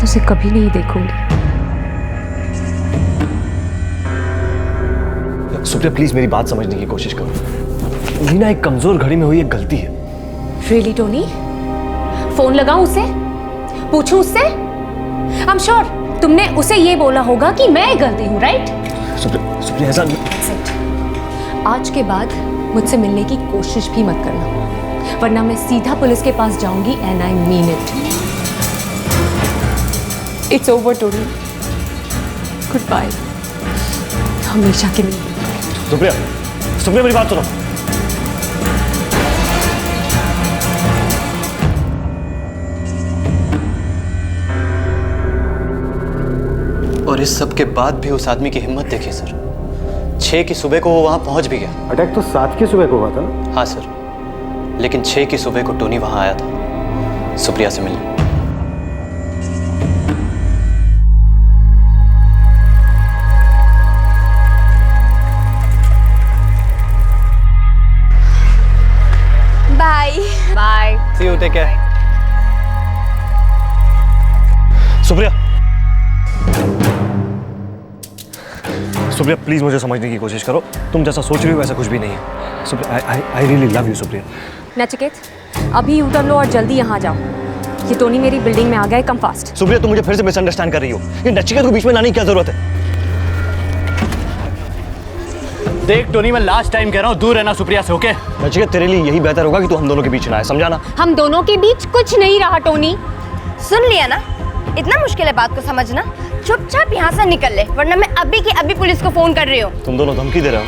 उसे कभी नहीं देखूंगी। सुप्रिया, प्लीज मेरी बात समझने की कोशिश करो। नीना एक कमजोर घड़ी में हुई एक गलती है। Really, Tony? फोन लगाऊं उसे? पूछूं उससे? I'm sure तुमने उसे ये बोला होगा कि मैं गलती हूँ, राइट? सुप्रिया, ऐसा आज के बाद मुझसे मिलने की कोशिश भी मत करना, वरना मैं सीधा पुलिस के पास जाऊंगी and I mean it. It's over Tony, goodbye, हमेशा के लिए। सुप्रिया, मेरी बात सुनो। और इस सब के बाद भी उस आदमी की हिम्मत देखिए सर। 6 की सुबह को वो वहां पहुंच भी गया। अटैक तो 7 की सुबह को हुआ था ना? हाँ सर, लेकिन 6 की सुबह को टोनी वहां आया था सुप्रिया से मिलने। Bye. See you, take care. Supriya, please मुझे समझने की कोशिश करो। तुम जैसा सोच रही हो वैसा कुछ भी नहीं है। Supriya, I really love you Supriya. Nachiket, अभी यू टर्न लो और जल्दी यहाँ जाओ। ये टोनी मेरी बिल्डिंग में आ गया है, कम फास्ट। सुप्रिया, तुम मुझे फिर से मिसअंडरस्टैंड कर रही हो। ये नचिकेत को बीच में लाने की क्या जरूरत है? देख टोनी, मैं लास्ट टाइम कह रहा हूँ, दूर रहना सुप्रिया से, ओके? नचिकेत, तेरे लिए यही बेहतर होगा कि तू हम दोनों के बीच ना आए, समझा ना? हम दोनों के बीच कुछ नहीं रहा टोनी। सुन लिया ना? इतना मुश्किल है बात को समझना? चुपचाप यहाँ से निकल ले, वरना मैं अभी की अभी पुलिस को फोन कर रही हूँ। तुम दोनों धमकी दे रहे हो,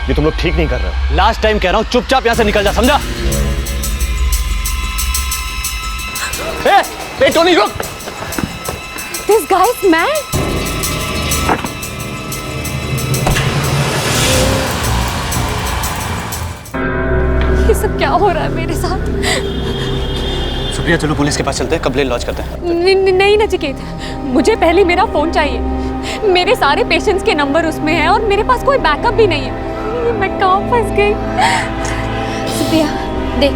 ये तुम लोग ठीक नहीं कर रहे हो। लास्ट टाइम कह रहा हूँ, चुपचाप यहाँ से निकल जा, समझा? ए टोनी, रुक! This guy is mad. ये सब क्या हो रहा है मेरे साथ? सुप्रिया, चलो पुलिस के पास चलते हैं, कंप्लेंट लॉन्च करते हैं। नहीं नचिकेत, मुझे पहले मेरा फोन चाहिए। मेरे सारे पेशेंट्स के नंबर उसमें हैं और मेरे पास कोई बैकअप भी नहीं है। मैं कहाँ फंस गई? सुप्रिया, देख,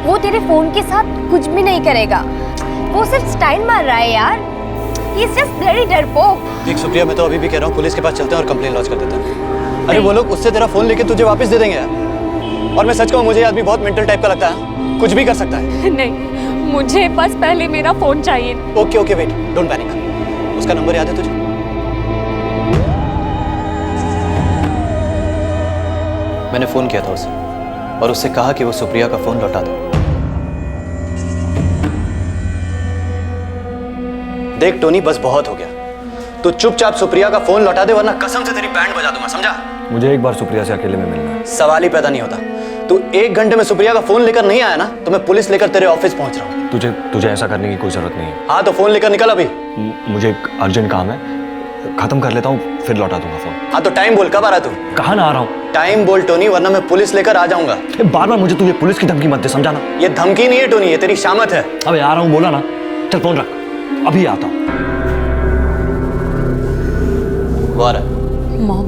वो तेरे फोन के साथ कुछ भी नहीं करेगा। वो सिर्फ स्टाइल मार रहा है यार। He is just bloody डरपोक। देख सुप्रिया, मैं तो अभी भी कह रहा हूँ, पुलिस के पास चलते हैं और कंप्लेंट लॉन्च कर देते हैं। अरे वो लोग उससे तेरा फोन लेके तुझे वापस दे देंगे यार। और मैं सच कहूँ, मुझे आदमी बहुत मेंटल टाइप का लगता है, कुछ भी कर सकता है। नहीं, मुझे बस पहले मेरा फोन चाहिए। Okay wait, don't panic. उसका नंबर याद है तुझे? मैंने फोन किया था उसे और उससे कहा कि वो सुप्रिया का फोन लौटा दो। देख टोनी, बस बहुत हो गया। तू चुपचाप सुप्रिया का फोन लौटा दे, वरना कसम से तेरी बैंड बजा दूंगा, समझा? मुझे एक बार सुप्रिया से अकेले में मिलना है। सवाल ही पैदा नहीं होता। तू 1 घंटे में सुप्रिया का फोन लेकर नहीं आया ना, तो मैं पुलिस लेकर तेरे ऑफिस पहुंच रहा हूँ। तुझे ऐसा करने की कोई जरूरत नहीं है। हाँ तो फोन लेकर निकल अभी। मुझे एक अर्जेंट काम है, खत्म कर लेता हूँ, फिर लौटा दूंगा फोन। हाँ तो टाइम बोल, कब आ रहा तू? कहाँ ना आ रहा हूँ? टाइम बोल टोनी, वरना मैं पुलिस लेकर आ जाऊंगा। बार बार मुझे तू ये पुलिस की धमकी मत दे, समझा ना? ये धमकी नहीं है टोनी, ये तेरी शामत है। अबे आ रहा हूँ बोला ना, चल फोन रख, अभी आता हूँ। मॉम,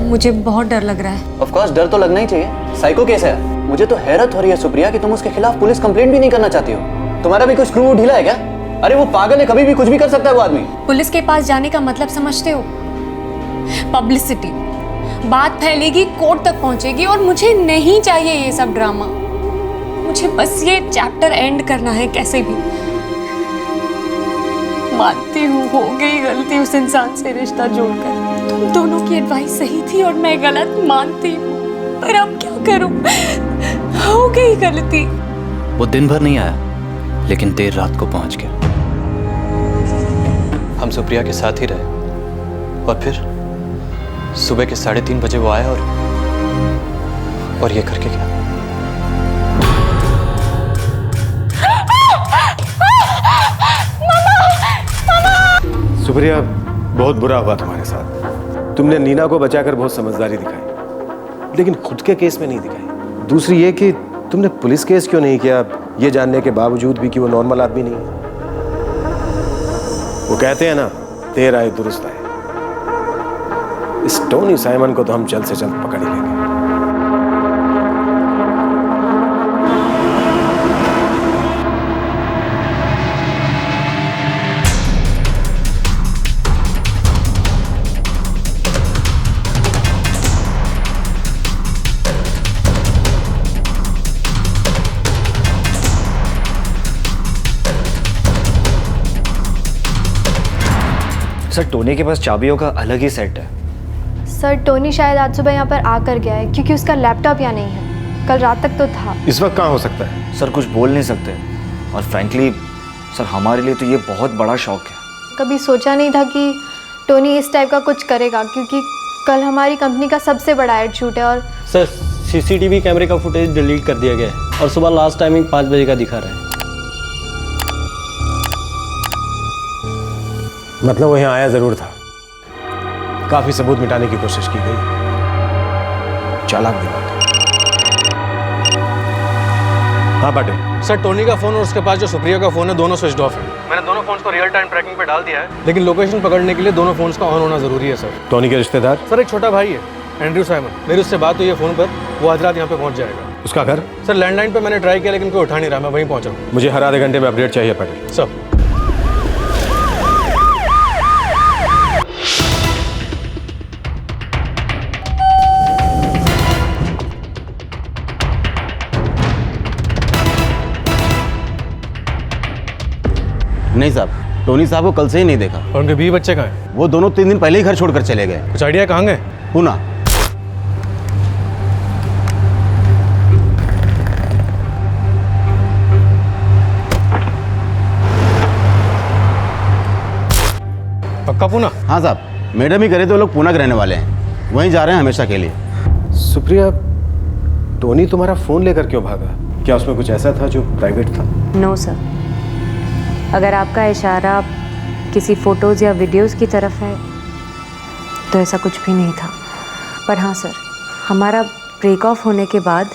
मुझे बहुत डर लग रहा है। ऑफ कोर्स डर तो लगना ही चाहिए, साइको केस है। मुझे तो हैरत हो रही है सुप्रिया कि तुम उसके खिलाफ पुलिस कंप्लेंट भी नहीं करना चाहती हो। तुम्हारा भी कोई स्क्रू ढीला है क्या? अरे वो पागल है, कभी भी कुछ भी कर सकता है वो आदमी। पुलिस के पास जाने का मतलब समझते हो? पब्लिसिटी, बात फैलेगी, कोर्ट तक पहुंचेगी, और मुझे नहीं चाहिए ये सब ड्रामा। मुझे बस ये चैप्टर एंड करना है कैसे भी। मानती हूँ हो गई गलती उस इंसान से रिश्ता जोड़कर, तुम दोनों की एडवाइस सही थी और मैं गलत मानती हूँ, पर अब क्या करूँ, हो गई गलती। वो दिन भर नहीं आया, लेकिन देर रात को पहुंच गया। हम सुप्रिया के साथ ही रहे और फिर सुबह के 3:30 बजे वो आया और ये करके गया। सुप्रिया, बहुत बुरा हुआ तुम्हारे साथ। तुमने नीना को बचाकर बहुत समझदारी दिखाई, लेकिन खुद के केस में नहीं दिखाई। दूसरी ये कि तुमने पुलिस केस क्यों नहीं किया, ये जानने के बावजूद भी कि वो नॉर्मल आदमी नहीं है। वो कहते हैं ना, देर आए दुरुस्त आए। इस टोनी साइमन को तो हम जल्द से जल्द पकड़ ही लेंगे। सर, टोनी के पास चाबियों का अलग ही सेट है। सर, टोनी शायद आज सुबह यहाँ पर आकर गया है, क्योंकि उसका लैपटॉप यहाँ नहीं है। कल रात तक तो था। इस वक्त कहाँ हो सकता है? सर, कुछ बोल नहीं सकते, और फ्रैंकली सर हमारे लिए तो ये बहुत बड़ा शौक है। कभी सोचा नहीं था कि टोनी इस टाइप का कुछ करेगा, क्योंकि कल हमारी कंपनी का सबसे बड़ा एड शूट है। और सर, सीसीटीवी कैमरे का फुटेज डिलीट कर दिया गया है और सुबह लास्ट टाइमिंग 5 बजे का दिखा रहा है। मतलब वो यहाँ आया जरूर था। काफी सबूत मिटाने की कोशिश की गई। चालाक दिमाग। हाँ पाटिल। सर, टोनी का फोन और उसके पास जो सुप्रिया का फोन है, दोनों स्विच ऑफ है। मैंने दोनों फोन्स को रियल टाइम ट्रैकिंग पे डाल दिया है, लेकिन लोकेशन पकड़ने के लिए दोनों फोन्स का ऑन होना जरूरी है। सर, टोनी के रिश्तेदार? सर, एक छोटा भाई है, एंड्रयू साइमन। मेरी उससे बात हुई है फोन पर, वो आज रात यहाँ पे पहुँच जाएगा। उसका घर? सर, लैंडलाइन पे मैंने ट्राई किया, लेकिन कोई उठा नहीं रहा। मैं वहीं पहुँचा हूँ। मुझे हर आधे घंटे में अपडेट चाहिए पाटिल। सर। नहीं साहब, टोनी साहब को कल से ही नहीं देखा। और उनके 20 बच्चे कहाँ हैं? वो दोनों 3 दिन पहले ही घर छोड़कर चले गए। कुछ आइडिया कहाँ गए? पूना। पक्का पूना? हाँ साहब, मैडम ही करे तो लोग पूना के रहने वाले हैं, वहीं जा रहे हैं हमेशा के लिए। सुप्रिया, टोनी तुम्हारा फोन लेकर क्यों भागा? क्या उसमें कुछ ऐसा था जो प्राइवेट था? नो सर, अगर आपका इशारा किसी फ़ोटोज़ या वीडियोज़ की तरफ है तो ऐसा कुछ भी नहीं था। पर हाँ सर, हमारा ब्रेक ऑफ होने के बाद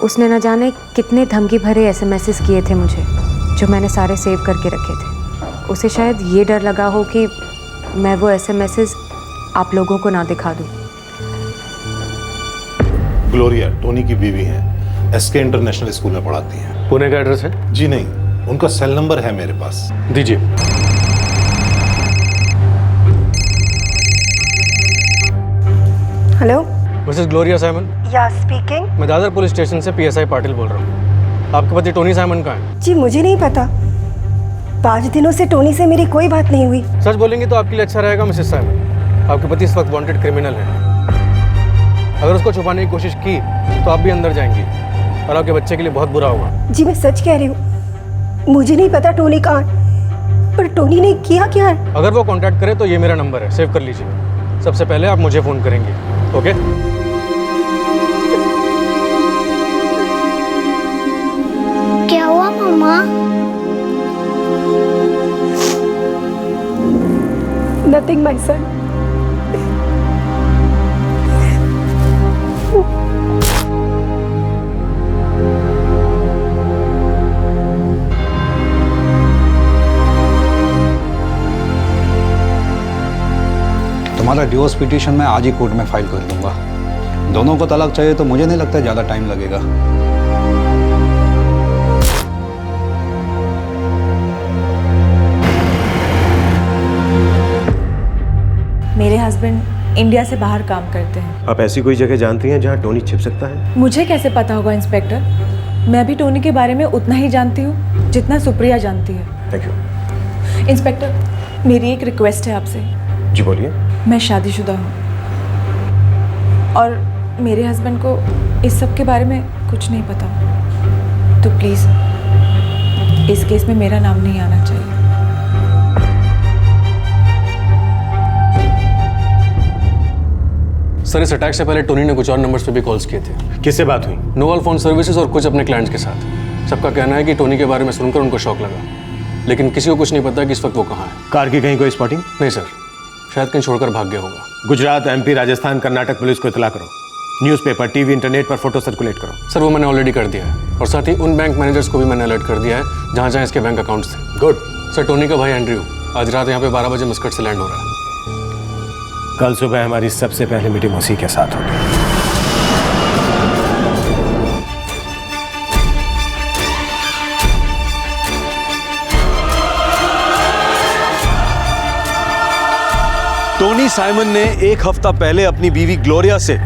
उसने न जाने कितने धमकी भरे एसएमएसेस किए थे मुझे, जो मैंने सारे सेव करके रखे थे। उसे शायद ये डर लगा हो कि मैं वो एसएमएसेस आप लोगों को ना दिखा दूँ। ग्लोरिया टोनी की बीवी हैं, एसके इंटरनेशनल स्कूल में पढ़ाती हैं। पुणे का एड्रेस है? जी नहीं, उनका सेल नंबर है मेरे पास। दीजिए। Hello, Mrs Gloria Simon? या स्पीकिंग। मैं दादर पुलिस स्टेशन से पीएसआई पाटिल बोल रहा हूँ। आपके पति टोनी साइमन कहाँ है? जी मुझे नहीं पता, 5 दिनों से टोनी से मेरी कोई बात नहीं हुई। सच बोलेंगे तो आपके लिए अच्छा रहेगा मिसेस साइमन। आपके पति इस वक्त वांटेड क्रिमिनल है। अगर उसको छुपाने की कोशिश की तो आप भी अंदर जाएंगी और आपके बच्चे के लिए बहुत बुरा होगा। जी मैं सच कह रही हूँ, मुझे नहीं पता टोनी कहाँ, पर टोनी ने किया क्या है? अगर वो कांटेक्ट करे तो ये मेरा नंबर है, सेव कर लीजिए। सबसे पहले आप मुझे फोन करेंगे, ओके? क्या हुआ मम्मा? Nothing my son. तुम्हारा डिवोर्स पिटीशन मैं आज ही कोर्ट में फाइल कर दूंगा। दोनों को तलाक चाहिए तो मुझे नहीं लगता ज़्यादा टाइम लगेगा। मेरे हस्बैंड इंडिया से बाहर काम करते हैं। आप ऐसी कोई जगह जानती हैं जहां टोनी छिप सकता है? मुझे कैसे पता होगा इंस्पेक्टर? मैं भी टोनी के बारे में उतना ही जानती हूँ जितना सुप्रिया जानती है। Thank you. इंस्पेक्टर, मेरी एक रिक्वेस्ट है आपसे। जी बोलिए। मैं शादीशुदा हूँ और मेरे हस्बैंड को इस सब के बारे में कुछ नहीं पता, तो प्लीज़ इस केस में मेरा नाम नहीं आना चाहिए। सर, इस अटैक से पहले टोनी ने कुछ और नंबर्स पे भी कॉल्स किए थे। किससे बात हुई? नोवाल फोन सर्विसेज और कुछ अपने क्लाइंट्स के साथ। सबका कहना है कि टोनी के बारे में सुनकर उनको शॉक लगा, लेकिन किसी को कुछ नहीं पता कि इस वक्त वो कहाँ है। कार की कहीं कोई स्पॉटिंग? नहीं सर, शायद कहीं छोड़कर भाग गया होगा। गुजरात, एमपी, राजस्थान, कर्नाटक पुलिस को इतला करो। न्यूज़पेपर, टीवी, इंटरनेट पर फोटो सर्कुलेट करो। सर, वो मैंने ऑलरेडी कर दिया है, और साथ ही उन बैंक मैनेजर्स को भी मैंने अलर्ट कर दिया है जहाँ जहाँ इसके बैंक अकाउंट्स थे। गुड। सर, टोनी का भाई एंड्रयू आज रात यहाँ पे 12 बजे मस्कट से लैंड हो रहा है। कल सुबह हमारी सबसे पहले मीटिंग उसी के साथ होगी। टोनी साइमन ने एक हफ्ता पहले अपनी बीवी ग्लोरिया से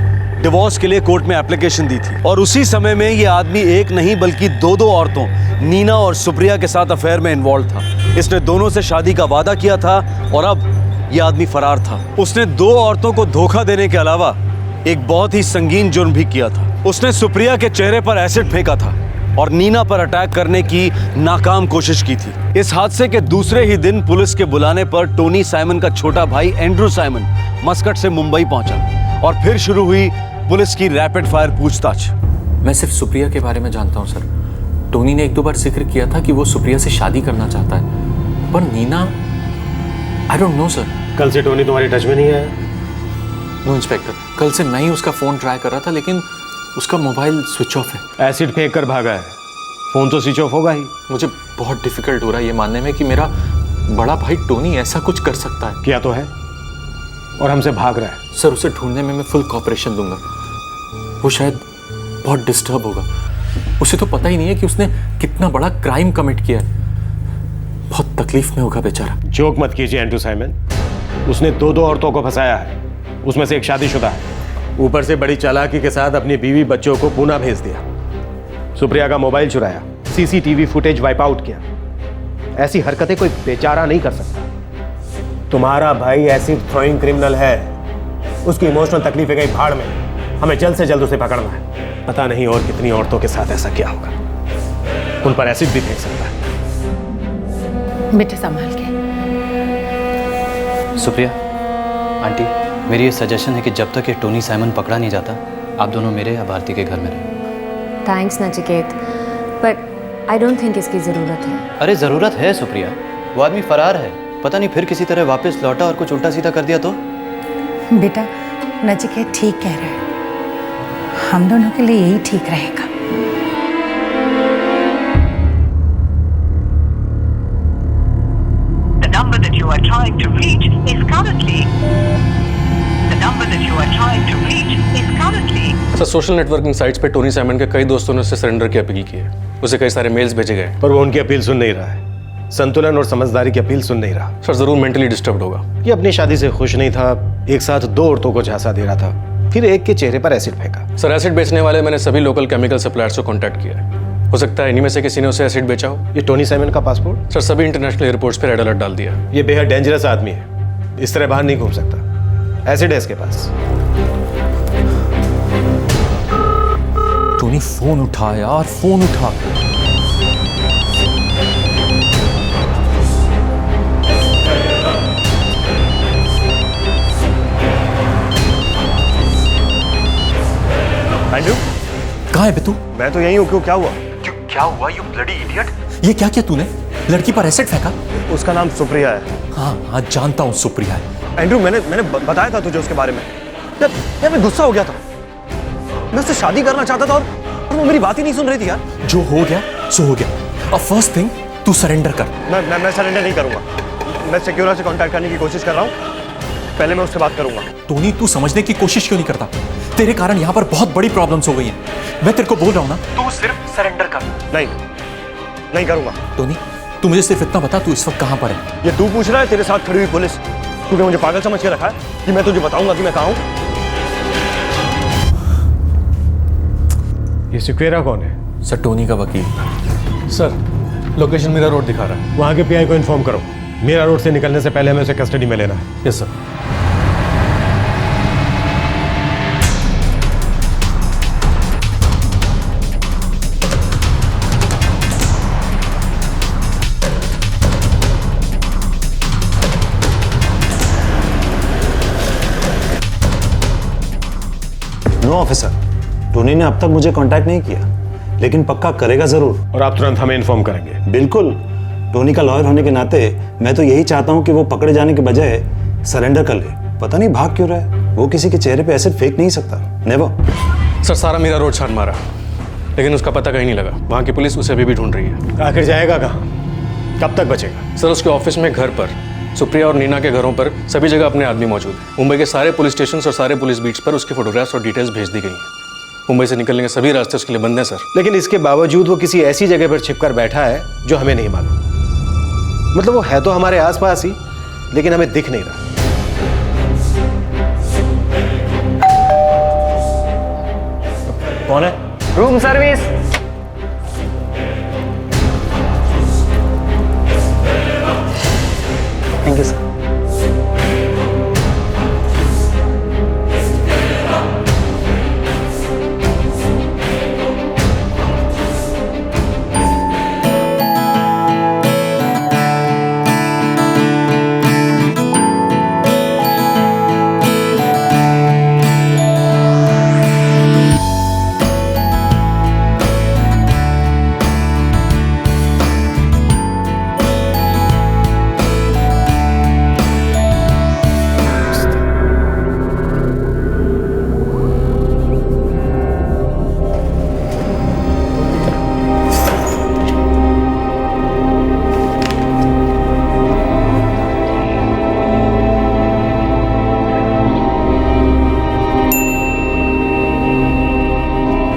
डिवोर्स के लिए कोर्ट में एप्लीकेशन दी थी, और उसी समय में ये आदमी एक नहीं बल्कि दो औरतों नीना और सुप्रिया के साथ अफेयर में इन्वॉल्व था। इसने दोनों से शादी का वादा किया था और अब ये आदमी फरार था। उसने 2 औरतों को धोखा देने के अलावा एक बहुत ही संगीन जुर्म भी किया था। उसने सुप्रिया के चेहरे पर एसिड फेंका था और नीना पर अटैक करने की नाकाम कोशिश की थी। इस हादसे के दूसरे ही दिन पुलिस के बुलाने पर टोनी साइमन का छोटा भाई एंड्रू साइमन मस्कट से मुंबई पहुंचा और फिर शुरू हुई पुलिस की रैपिड फायर पूछताछ। मैं सिर्फ सुप्रिया के बारे में जानता हूं सर। टोनी ने 1-2 बार जिक्र किया था कि वो सुप्रिया से शादी करना चाहता है, पर Nina I don't know sir. कल से टोनी तुम्हारी टच में नहीं है? नो इंस्पेक्टर, कल से मैं ही उसका फोन ट्राई कर रहा था, लेकिन उसका मोबाइल स्विच ऑफ है। एसिड फेंक कर भागा है, फोन तो स्विच ऑफ होगा ही। मुझे बहुत डिफिकल्ट हो रहा है ये मानने में कि मेरा बड़ा भाई टोनी ऐसा कुछ कर सकता है। किया तो है, और हमसे भाग रहा है। सर, उसे ढूंढने में मैं फुल कॉपरेशन दूंगा। वो शायद बहुत डिस्टर्ब होगा। उसे तो पता ही नहीं है कि उसने कितना बड़ा क्राइम कमिट किया है। बहुत तकलीफ में होगा बेचारा। जोक मत कीजिए एंड्रू साइमन। उसने 2 औरतों को फंसाया है, उसमें से एक शादीशुदा है। ऊपर से बड़ी चालाकी के साथ अपनी बीवी बच्चों को पूना भेज दिया। सुप्रिया का मोबाइल चुराया, सीसीटीवी फुटेज वाइप आउट किया। ऐसी हरकतें कोई बेचारा नहीं कर सकता। तुम्हारा भाई एसिड थ्रोइंग क्रिमिनल है। उसकी इमोशनल तकलीफें गई भाड़ में। हमें जल्द से जल्द उसे पकड़ना है। पता नहीं और कितनी औरतों के साथ ऐसा क्या होगा। उन पर एसिड भी फेंक सकता है। बेटे संभाल के। सुप्रिया आंटी, मेरी ये सजेशन है कि जब तक ये टोनी साइमन पकड़ा नहीं जाता, आप दोनों मेरे या भारती के घर में रहें। Thanks Nachiket, but I don't think इसकी ज़रूरत है। अरे ज़रूरत है सुप्रिया, वो आदमी फरार है। पता नहीं फिर किसी तरह वापस लौटा और कुछ उल्टा सीधा कर दिया तो। बेटा नचिकेत ठीक कह रहा है, हम दोनों के लिए यही ठीक रहेगा। The number that you are trying to reach is currently. The number that you are trying to reach is currently. Sir, social networking sites पे टोनी साइमन के कई दोस्तों ने उससे सरेंडर की अपील की है। उसे कई सारे मेल्स भेजे गए, पर वो उनकी अपील सुन नहीं रहा है। संतुलन और समझदारी की अपील सुन नहीं रहा। सर, जरूर मेंटली डिस्टर्ब्ड होगा। ये अपनी शादी से खुश नहीं था, एक साथ 2 औरतों को झांसा दे रहा था, फिर एक के चेहरे पर एसिड फेंका। सर, एसिड बेचने वाले मैंने सभी लोकल केमिकल सप्लायर्स को कांटेक्ट किया है। हो सकता है इन्हीं में से किसी ने उसे एसिड बेचा हो। ये टोनी साइमन का पासपोर्ट? सर, सभी इंटरनेशनल एयरपोर्ट्स पे रेड अलर्ट डाल दिया। ये बेहद डेंजरस आदमी है, इस तरह बाहर नहीं घूम सकता। एसिड है इसके पास। टोनी फोन उठा यार, फोन उठा। एंड्रू, कहाँ है बे तू? मैं तो यहीं हूँ। क्यों, क्या हुआ? क्या हुआ यू ब्लडी इडियट? ये क्या किया तूने? लड़की पर एसिड फेंका? उसका नाम सुप्रिया है। हाँ, जानता हूँ सुप्रिया है। एंड्रू, मैंने बताया था तुझे उसके बारे में। यार मैं गुस्सा हो गया था। मैं उससे शादी करना चाहता था और वो मेरी बात ही नहीं सुन रही थी यार। जो हो गया सो हो गया। अब फर्स्ट थिंग तू सरेंडर कर। मैं सरेंडर नहीं करूंगा। मैं सिक्योरिटी से कांटेक्ट करने की कोशिश कर रहा हूँ। पहले मैं उससे बात करूंगा। टोनी, तू समझने की कोशिश क्यों नहीं करता? तेरे कारण यहाँ पर बहुत बड़ी प्रॉब्लम्स हो गई हैं। मैं तेरे को बोल रहा हूँ ना, तू सिर्फ सरेंडर कर। नहीं करूंगा। टोनी, तू मुझे सिर्फ इतना बता, तू इस वक्त कहाँ पर है? ये तू पूछ रहा है? तेरे साथ खड़ी हुई पुलिस, तूने मुझे पागल समझ के रखा है कि मैं तुझे बताऊंगा कि मैं कहाँ हूँ? ये सिक्वेरा कौन है? सर, टोनी का वकील। सर, लोकेशन मीरा रोड दिखा रहा है। वहाँ के पीआई को इन्फॉर्म करो। मीरा रोड से निकलने से पहले हमें उसे कस्टडी में लेना है। Yes sir. No officer, Tony ने अब तक मुझे कांटेक्ट नहीं किया, लेकिन पक्का करेगा जरूर। और आप तुरंत हमें इन्फॉर्म करेंगे? बिल्कुल। टोनी का लॉयर होने के नाते मैं तो यही चाहता हूँ कि वो पकड़े जाने के बजाय सरेंडर कर ले। पता नहीं भाग क्यों रहा है, वो किसी के चेहरे पे एसिड फेंक नहीं सकता। नेवर। सर सारा मेरा रोड छान मारा, लेकिन उसका पता कहीं नहीं लगा। वहाँ की पुलिस उसे अभी भी ढूंढ रही है। आखिर जाएगा कहाँ? कब तक बचेगा? सर उसके ऑफिस में, घर पर, सुप्रिया और नीना के घरों पर, सभी जगह अपने आदमी मौजूद हैं। मुंबई के सारे पुलिस स्टेशन और सारे पुलिस बीट्स पर उसके फोटोग्राफ्स और डिटेल्स भेज दी गई हैं। मुंबई से निकलने के सभी रास्ते उसके लिए बंद हैं सर। लेकिन इसके बावजूद वो किसी ऐसी जगह पर छिपकर बैठा है जो हमें नहीं मालूम। मतलब वो है तो हमारे आसपास ही, लेकिन हमें दिख नहीं रहा। कौन है? Room service. Thank you sir.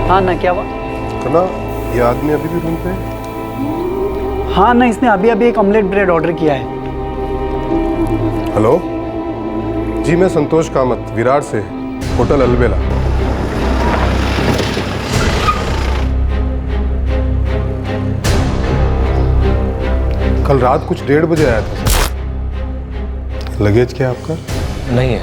हाँ ना, क्या हुआ? कना, ये आदमी अभी भी रूम पे है? हाँ ना, इसने अभी अभी एक ऑमलेट ब्रेड ऑर्डर किया है। हेलो जी, मैं संतोष कामत, विरार से, होटल अलबेला। कल रात कुछ 1:30 बजे आया था सर। लगेज क्या आपका? नहीं है।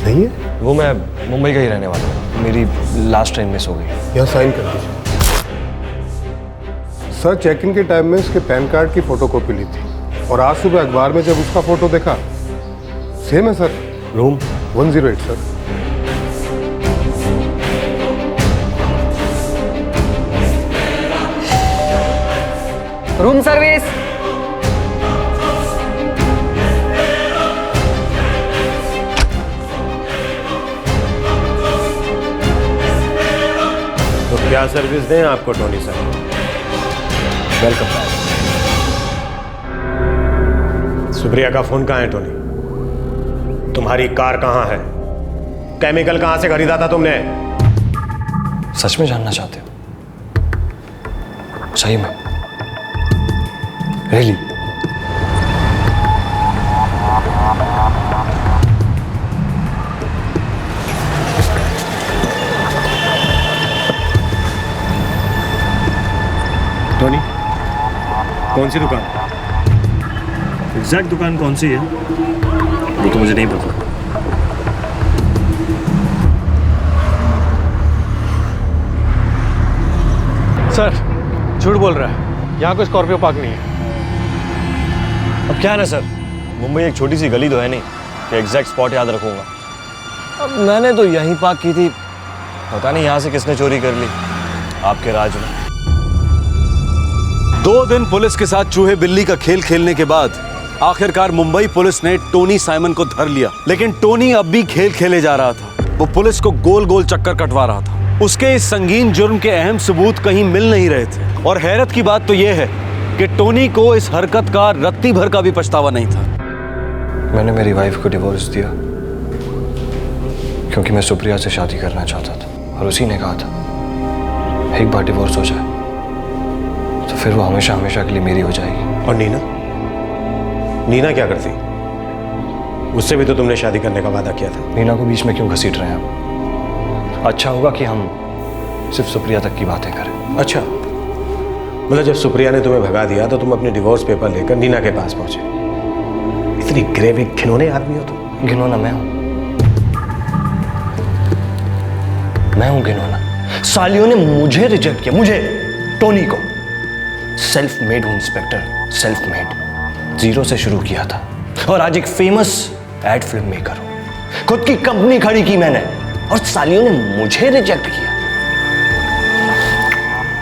नहीं है? वो मैं मुंबई का ही रहने वाला हूँ, मेरी लास्ट ट्रेन मिस हो गई। यहाँ साइन कर दीजिए। सर चेक इन के टाइम में उसके पैन कार्ड की फोटोकॉपी ली थी, और आज सुबह अखबार में जब उसका फोटो देखा, सेम है sir. Room 108 sir. Room service. तो क्या सर्विस दें आपको Tony sir? Welcome back. Supriya का फोन कहाँ है टोनी? तुम्हारी कार कहाँ है? केमिकल कहाँ से खरीदा था तुमने? सच में जानना चाहते हो? सही में? रियली? टोनी, कौन सी दुकान? एग्जैक्ट दुकान कौन सी है वो तो मुझे नहीं पता। सर झूठ बोल रहा है, यहाँ कोई स्कॉर्पियो पार्क नहीं है। अब क्या है ना सर, मुंबई एक छोटी सी गली तो है नहीं कि एग्जैक्ट स्पॉट याद रखूंगा। अब मैंने तो यहीं पार्क की थी, पता नहीं यहाँ से किसने चोरी कर ली आपके राज में। 2 दिन पुलिस के साथ चूहे बिल्ली का खेल खेलने के बाद आखिरकार मुंबई पुलिस ने टोनी साइमन को धर लिया। लेकिन टोनी अब भी खेल खेले जा रहा था। वो पुलिस को गोल गोल चक्कर कटवा रहा था। उसके इस संगीन जुर्म के अहम सबूत कहीं मिल नहीं रहे थे। और हैरत की बात तो यह है कि टोनी को इस हरकत का रत्ती भर का भी पछतावा नहीं था। मैंने मेरी वाइफ को डिवोर्स दिया क्योंकि मैं सुप्रिया से शादी करना चाहता था, और उसी ने कहा था एक बार डिवोर्स हो जाए तो फिर वो हमेशा हमेशा के लिए मेरी हो जाएगी। और नीना? नीना क्या करती? उससे भी तो तुमने शादी करने का वादा किया था। नीना को बीच में क्यों घसीट रहे हैं आप? अच्छा होगा कि हम सिर्फ सुप्रिया तक की बातें करें। अच्छा, मतलब जब सुप्रिया ने तुम्हें भगा दिया तो तुम अपने डिवोर्स पेपर लेकर नीना के पास पहुंचे। इतनी ग्रेवी घिनौने आदमी हो तुम। घिनौना मैं हूं? मैं हूं घिनौना? सालियों ने मुझे रिजेक्ट किया, मुझे, टोनी को। सेल्फ मेड हूं इंस्पेक्टर, सेल्फ मेड। 0 से शुरू किया था और आज एक फेमस एड फिल्म मेकर हूं। खुद की कंपनी खड़ी की मैंने, और सालियों ने मुझे रिजेक्ट किया।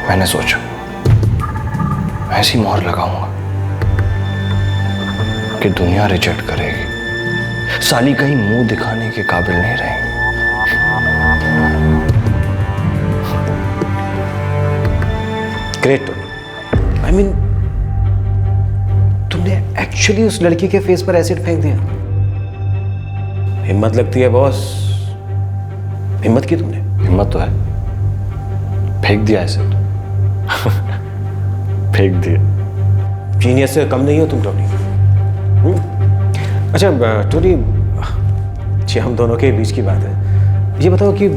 मैंने सोचा ऐसी मोहर लगाऊंगा कि दुनिया रिजेक्ट करेगी, साली कहीं मुंह दिखाने के काबिल नहीं रहेगी। ग्रेट टोनी, आई मीन तुमने एक्चुअली उस लड़की के फेस पर एसिड फेंक दिया। हिम्मत लगती है बॉस, हिम्मत की तुमने। हिम्मत तो है, फेंक दिया एसिड। फेंक दिया। जीनियस से कम नहीं हो तुम टोनी। अच्छा टोनी, जी हम दोनों के बीच की बात है, ये बताओ कि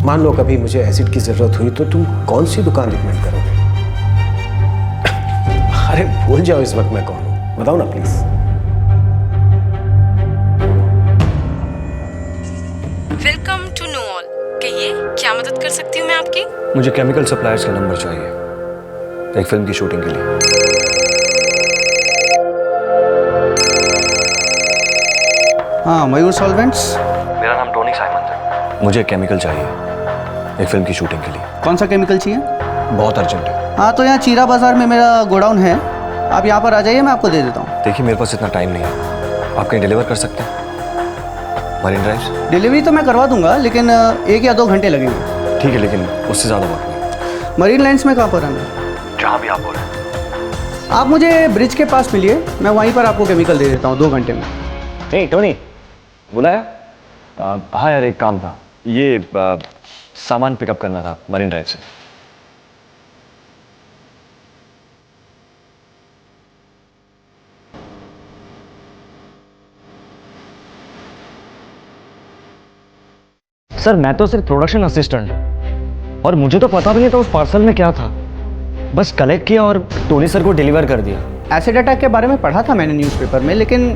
मान लो कभी मुझे एसिड की जरूरत हुई तो तुम कौन सी दुकान रिकमेंड करोगे? अरे भूल जाओ इस वक्त मैं कौन हूं, बताओ ना please. Welcome to know all. कहिए क्या मदद कर सकती हूँ मैं आपकी? मुझे केमिकल सप्लायर्स का नंबर चाहिए एक फिल्म की शूटिंग के लिए। हाँ, मयूर सॉल्वेंट्स। मेरा नाम टोनी साइमन है। मुझे केमिकल चाहिए एक फिल्म की शूटिंग के लिए। कौन सा केमिकल चाहिए? बहुत अर्जेंट है। हाँ, तो यहाँ चीरा बाजार में मेरा गोडाउन है, आप यहाँ पर आ जाइए, मैं आपको दे देता हूँ। देखिए मेरे पास इतना टाइम नहीं है, आप कहीं डिलीवर कर सकते हैं? Marine drive. डिलीवरी तो मैं करवा दूंगा, लेकिन 1 या 2 घंटे लगेंगे। ठीक है, लेकिन उससे ज़्यादा वक्त नहीं। मरीन लाइन्स में कहाँ पर आना? जहाँ भी आप बोले। आप मुझे ब्रिज के पास मिलिए, मैं वहीं पर आपको केमिकल दे देता हूँ 2 घंटे में। हे टोनी, बुलाया? हाँ यार, एक काम था, ये सामान पिकअप करना था मरीन ड्राइव से। सर मैं तो सिर्फ प्रोडक्शन असिस्टेंट, और मुझे तो पता भी नहीं था उस पार्सल में क्या था। बस कलेक्ट किया और टोनी सर को डिलीवर कर दिया। एसिड अटैक के बारे में पढ़ा था मैंने न्यूज़पेपर में, लेकिन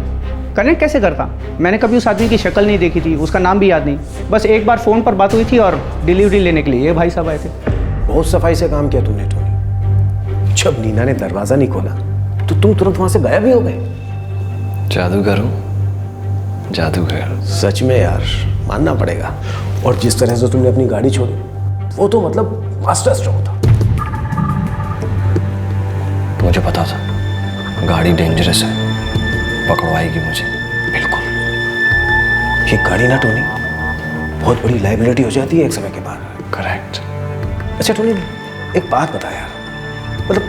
कनेक्ट कैसे करता? मैंने कभी उस आदमी की शक्ल नहीं देखी थी, उसका नाम भी याद नहीं। बस एक बार फ़ोन पर बात हुई थी और डिलीवरी लेने के लिए ये भाई साहब आए थे। बहुत सफाई से काम किया तुमने टोनी। जब नीना ने दरवाजा नहीं खोला तो तुम तुरंत वहां से गायब ही हो गए। जादूगर हूँ, जादूगर। सच में यार, मानना पड़ेगा। और जिस तरह से तुमने अपनी गाड़ी छोड़ी, वो तो मतलब मास्टर स्ट्रोक था। मुझे पता था गाड़ी डेंजरस है, पकड़वाएगी मुझे। बिल्कुल, ये गाड़ी ना टोनी बहुत बड़ी लाइबिलिटी हो जाती है एक समय के बाद। करेक्ट। अच्छा टोनी, एक बात बता यार, मतलब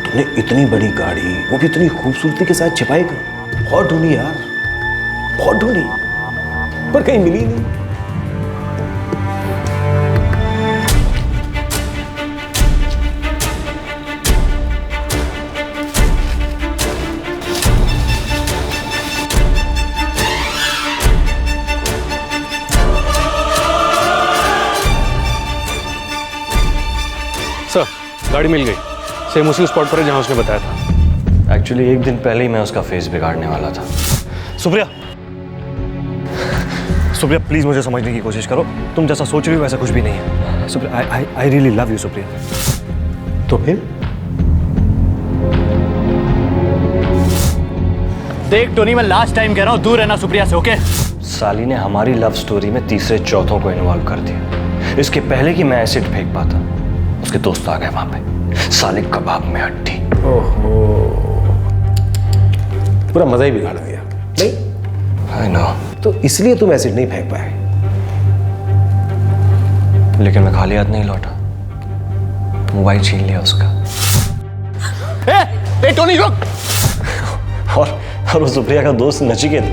तुमने इतनी बड़ी गाड़ी, वो भी इतनी खूबसूरती के साथ छिपाई क्यों? बहुत ढूंढी यार, बहुत ढूंढी, पर कहीं मिली नहीं। सर गाड़ी मिल गई, सेम उसी स्पॉट पर है जहां उसने बताया था। एक्चुअली एक दिन पहले ही मैं उसका फेस बिगाड़ने वाला था। सुप्रिया, सुप्रिया प्लीज मुझे समझने की कोशिश करो, तुम जैसा सोच रही हो वैसा कुछ भी नहीं है। Supriya, I really love you Supriya. तो फिर देख टोनी, मैं लास्ट टाइम कह रहा हूँ, दूर रहना सुप्रिया से, ओके? साली ने हमारी लव स्टोरी में तीसरे चौथों को इन्वॉल्व कर दिया। इसके पहले कि मैं एसिड फेंक पाता, उसके दोस्त आ गए वहां पे, साले कबाब में हड्डी। ओहो, पूरा मजा ही बिगाड़ दिया। नहीं, आई नो। तो इसलिए तुम एसिड नहीं फेंक पाए। लेकिन मैं खाली हाथ नहीं लौटा, मोबाइल छीन लिया उसका। ए टोनी रुक! और वो सुप्रिया का दोस्त नचिकेत,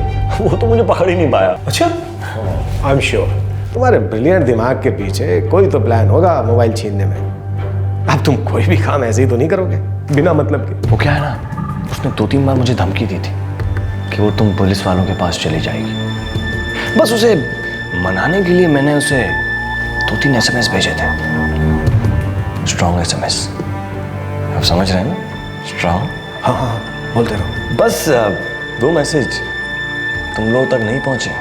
वो तो मुझे पकड़ ही नहीं पाया। अच्छा, आई एम श्योर तुम्हारे ब्रिलियंट दिमाग के पीछे कोई तो प्लान होगा मोबाइल छीनने में। अब तुम कोई भी काम ऐसे ही तो नहीं करोगे बिना मतलब के। वो क्या है ना, उसने 2-3 बार मुझे धमकी दी थी कि वो तुम पुलिस वालों के पास चली जाएगी। बस उसे मनाने के लिए मैंने उसे 2-3 SMS भेजे थे, स्ट्रॉन्ग SMS। आप समझ रहे हैं ना, स्ट्रॉन्ग। हाँ हाँ बोलते रहो। बस वो मैसेज तुम लोगों तक नहीं पहुंचे,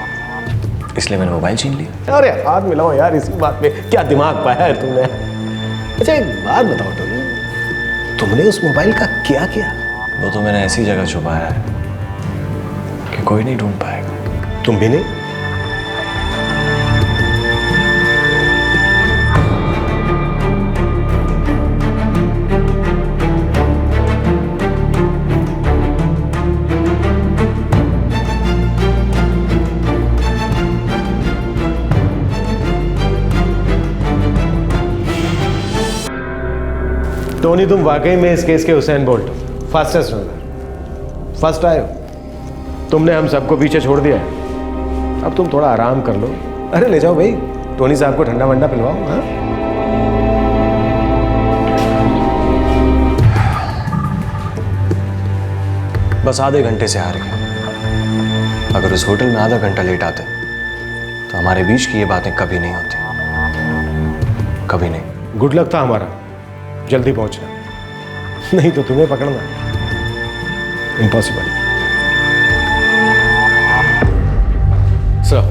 इसलिए मैंने मोबाइल छीन लिया। अरे हाथ मिलाओ यार, इसी बात पे क्या दिमाग पाया है तुमने। अच्छा एक बात बताओ टोनी, तुमने उस मोबाइल का क्या किया? वो तो मैंने ऐसी जगह छुपाया है कि कोई नहीं ढूंढ पाएगा। तुम भी नहीं? टोनी, तुम वाकई में इस केस के हुसैन बोल्ट हो, फास्टेस्ट रनर, फर्स्ट आए हो। तुमने हम सबको पीछे छोड़ दिया है, अब तुम थोड़ा आराम कर लो। अरे ले जाओ भाई, टोनी साहब को ठंडा वंडा पिलवाओ। हाँ, बस आधे घंटे से आ रही है। अगर उस होटल में आधा घंटा लेट आते तो हमारे बीच की ये बातें कभी नहीं होती, कभी नहीं। गुड लक था हमारा, जल्दी पहुंचना, नहीं तो तुम्हें पकड़ना इम्पॉसिबल। सर,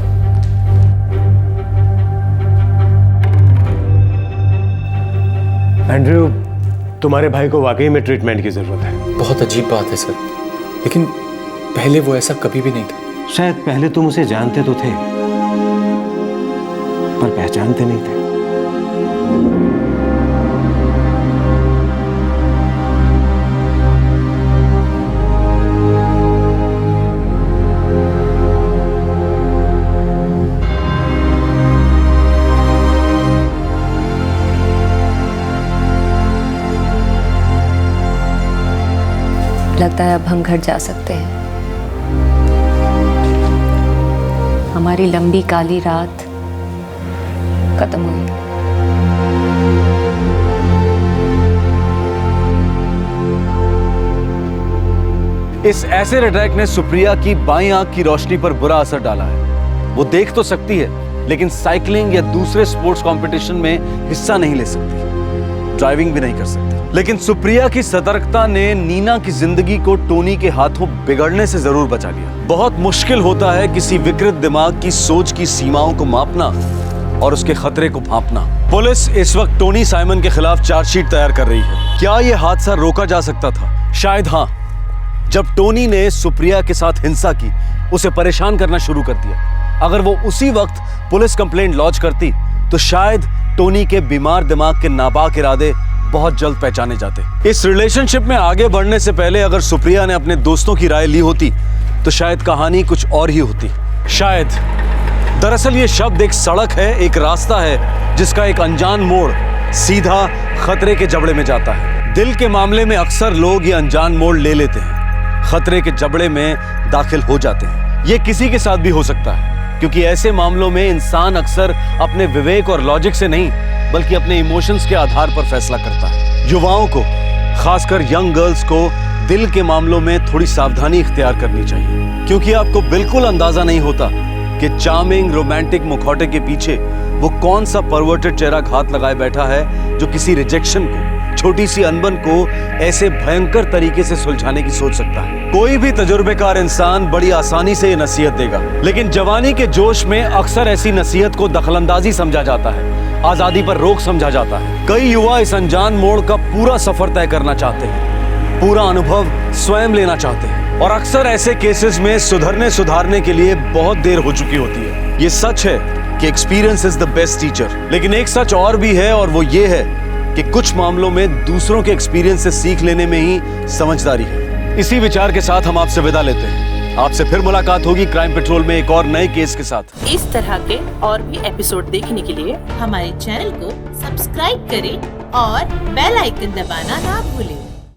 एंड्रयू, तुम्हारे भाई को वाकई में ट्रीटमेंट की जरूरत है। बहुत अजीब बात है सर, लेकिन पहले वो ऐसा कभी भी नहीं था। शायद पहले तुम उसे जानते तो थे, पर पहचानते नहीं थे। लगता है अब हम घर जा सकते हैं। हमारी लंबी काली रात खत्म हुई। इस एसिड अटैक ने सुप्रिया की बाईं आंख की रोशनी पर बुरा असर डाला है। वो देख तो सकती है, लेकिन साइकिलिंग या दूसरे स्पोर्ट्स कंपटीशन में हिस्सा नहीं ले सकती, ड्राइविंग भी नहीं कर सकती। लेकिन सुप्रिया की सतर्कता ने नीना की जिंदगी को टोनी के हाथों बिगड़ने से जरूर बचा लिया। बहुत मुश्किल होता है किसी विकृत दिमाग की सोच की सीमाओं को मापना और उसके खतरे को भांपना। पुलिस इस वक्त टोनी साइमन के खिलाफ चार्जशीट तैयार कर रही है। क्या यह हादसा रोका जा सकता था? शायद हाँ। जब टोनी ने सुप्रिया के साथ हिंसा की, उसे परेशान करना शुरू कर दिया। अगर वो उसी वक्त पुलिस कंप्लेंट लॉन्च करती तो शायद टोनी के बीमार दिमाग के नापाक इरादे बहुत जल्द पहचाने जाते। इस रिलेशनशिप में आगे बढ़ने से पहले अगर सुप्रिया ने अपने दोस्तों की राय ली होती तो शायद कहानी कुछ और ही होती। शायद दरअसल ये शब्द एक सड़क है, एक रास्ता है जिसका एक अनजान मोड़ सीधा खतरे के जबड़े में जाता है। दिल के मामले में अक्सर लोग ये अनजान मोड़ ले लेते हैं, खतरे के जबड़े में दाखिल हो जाते हैं। ये किसी के साथ भी हो सकता है, क्योंकि ऐसे मामलों में इंसान अक्सर अपने विवेक और लॉजिक से नहीं बल्कि अपने इमोशंस के आधार पर फैसला करता है। युवाओं को, खासकर यंग गर्ल्स को, दिल के मामलों में थोड़ी सावधानी इख्तियार करनी चाहिए, क्योंकि आपको बिल्कुल अंदाजा नहीं होता कि चार्मिंग रोमांटिक मुखौटे के पीछे वो कौन सा परवर्टेड चेहरा घात लगाए बैठा है जो किसी रिजेक्शन को, छोटी सी अनबन को ऐसे भयंकर तरीके से सुलझाने की सोच सकता है। कोई भी तजुर्बेकार इंसान बड़ी आसानी से ये नसीहत देगा, लेकिन जवानी के जोश में अक्सर ऐसी नसीहत को दखलंदाजी समझा जाता है, आजादी पर रोक समझा जाता है। कई युवा इस अनजान मोड़ का पूरा सफर तय करना चाहते हैं, पूरा अनुभव स्वयं लेना चाहते हैं, और अक्सर ऐसे केसेस में सुधारने के लिए बहुत देर हो चुकी होती है। ये सच है कि experience is the best teacher, लेकिन एक सच और भी है, और वो ये है कि कुछ मामलों में दूसरों के एक्सपीरियंस से सीख लेने में ही समझदारी है। इसी विचार के साथ हम आपसे विदा लेते हैं। आपसे फिर मुलाकात होगी क्राइम पेट्रोल में एक और नए केस के साथ। इस तरह के और भी एपिसोड देखने के लिए हमारे चैनल को सब्सक्राइब करें और बेल आइकन दबाना ना भूलें।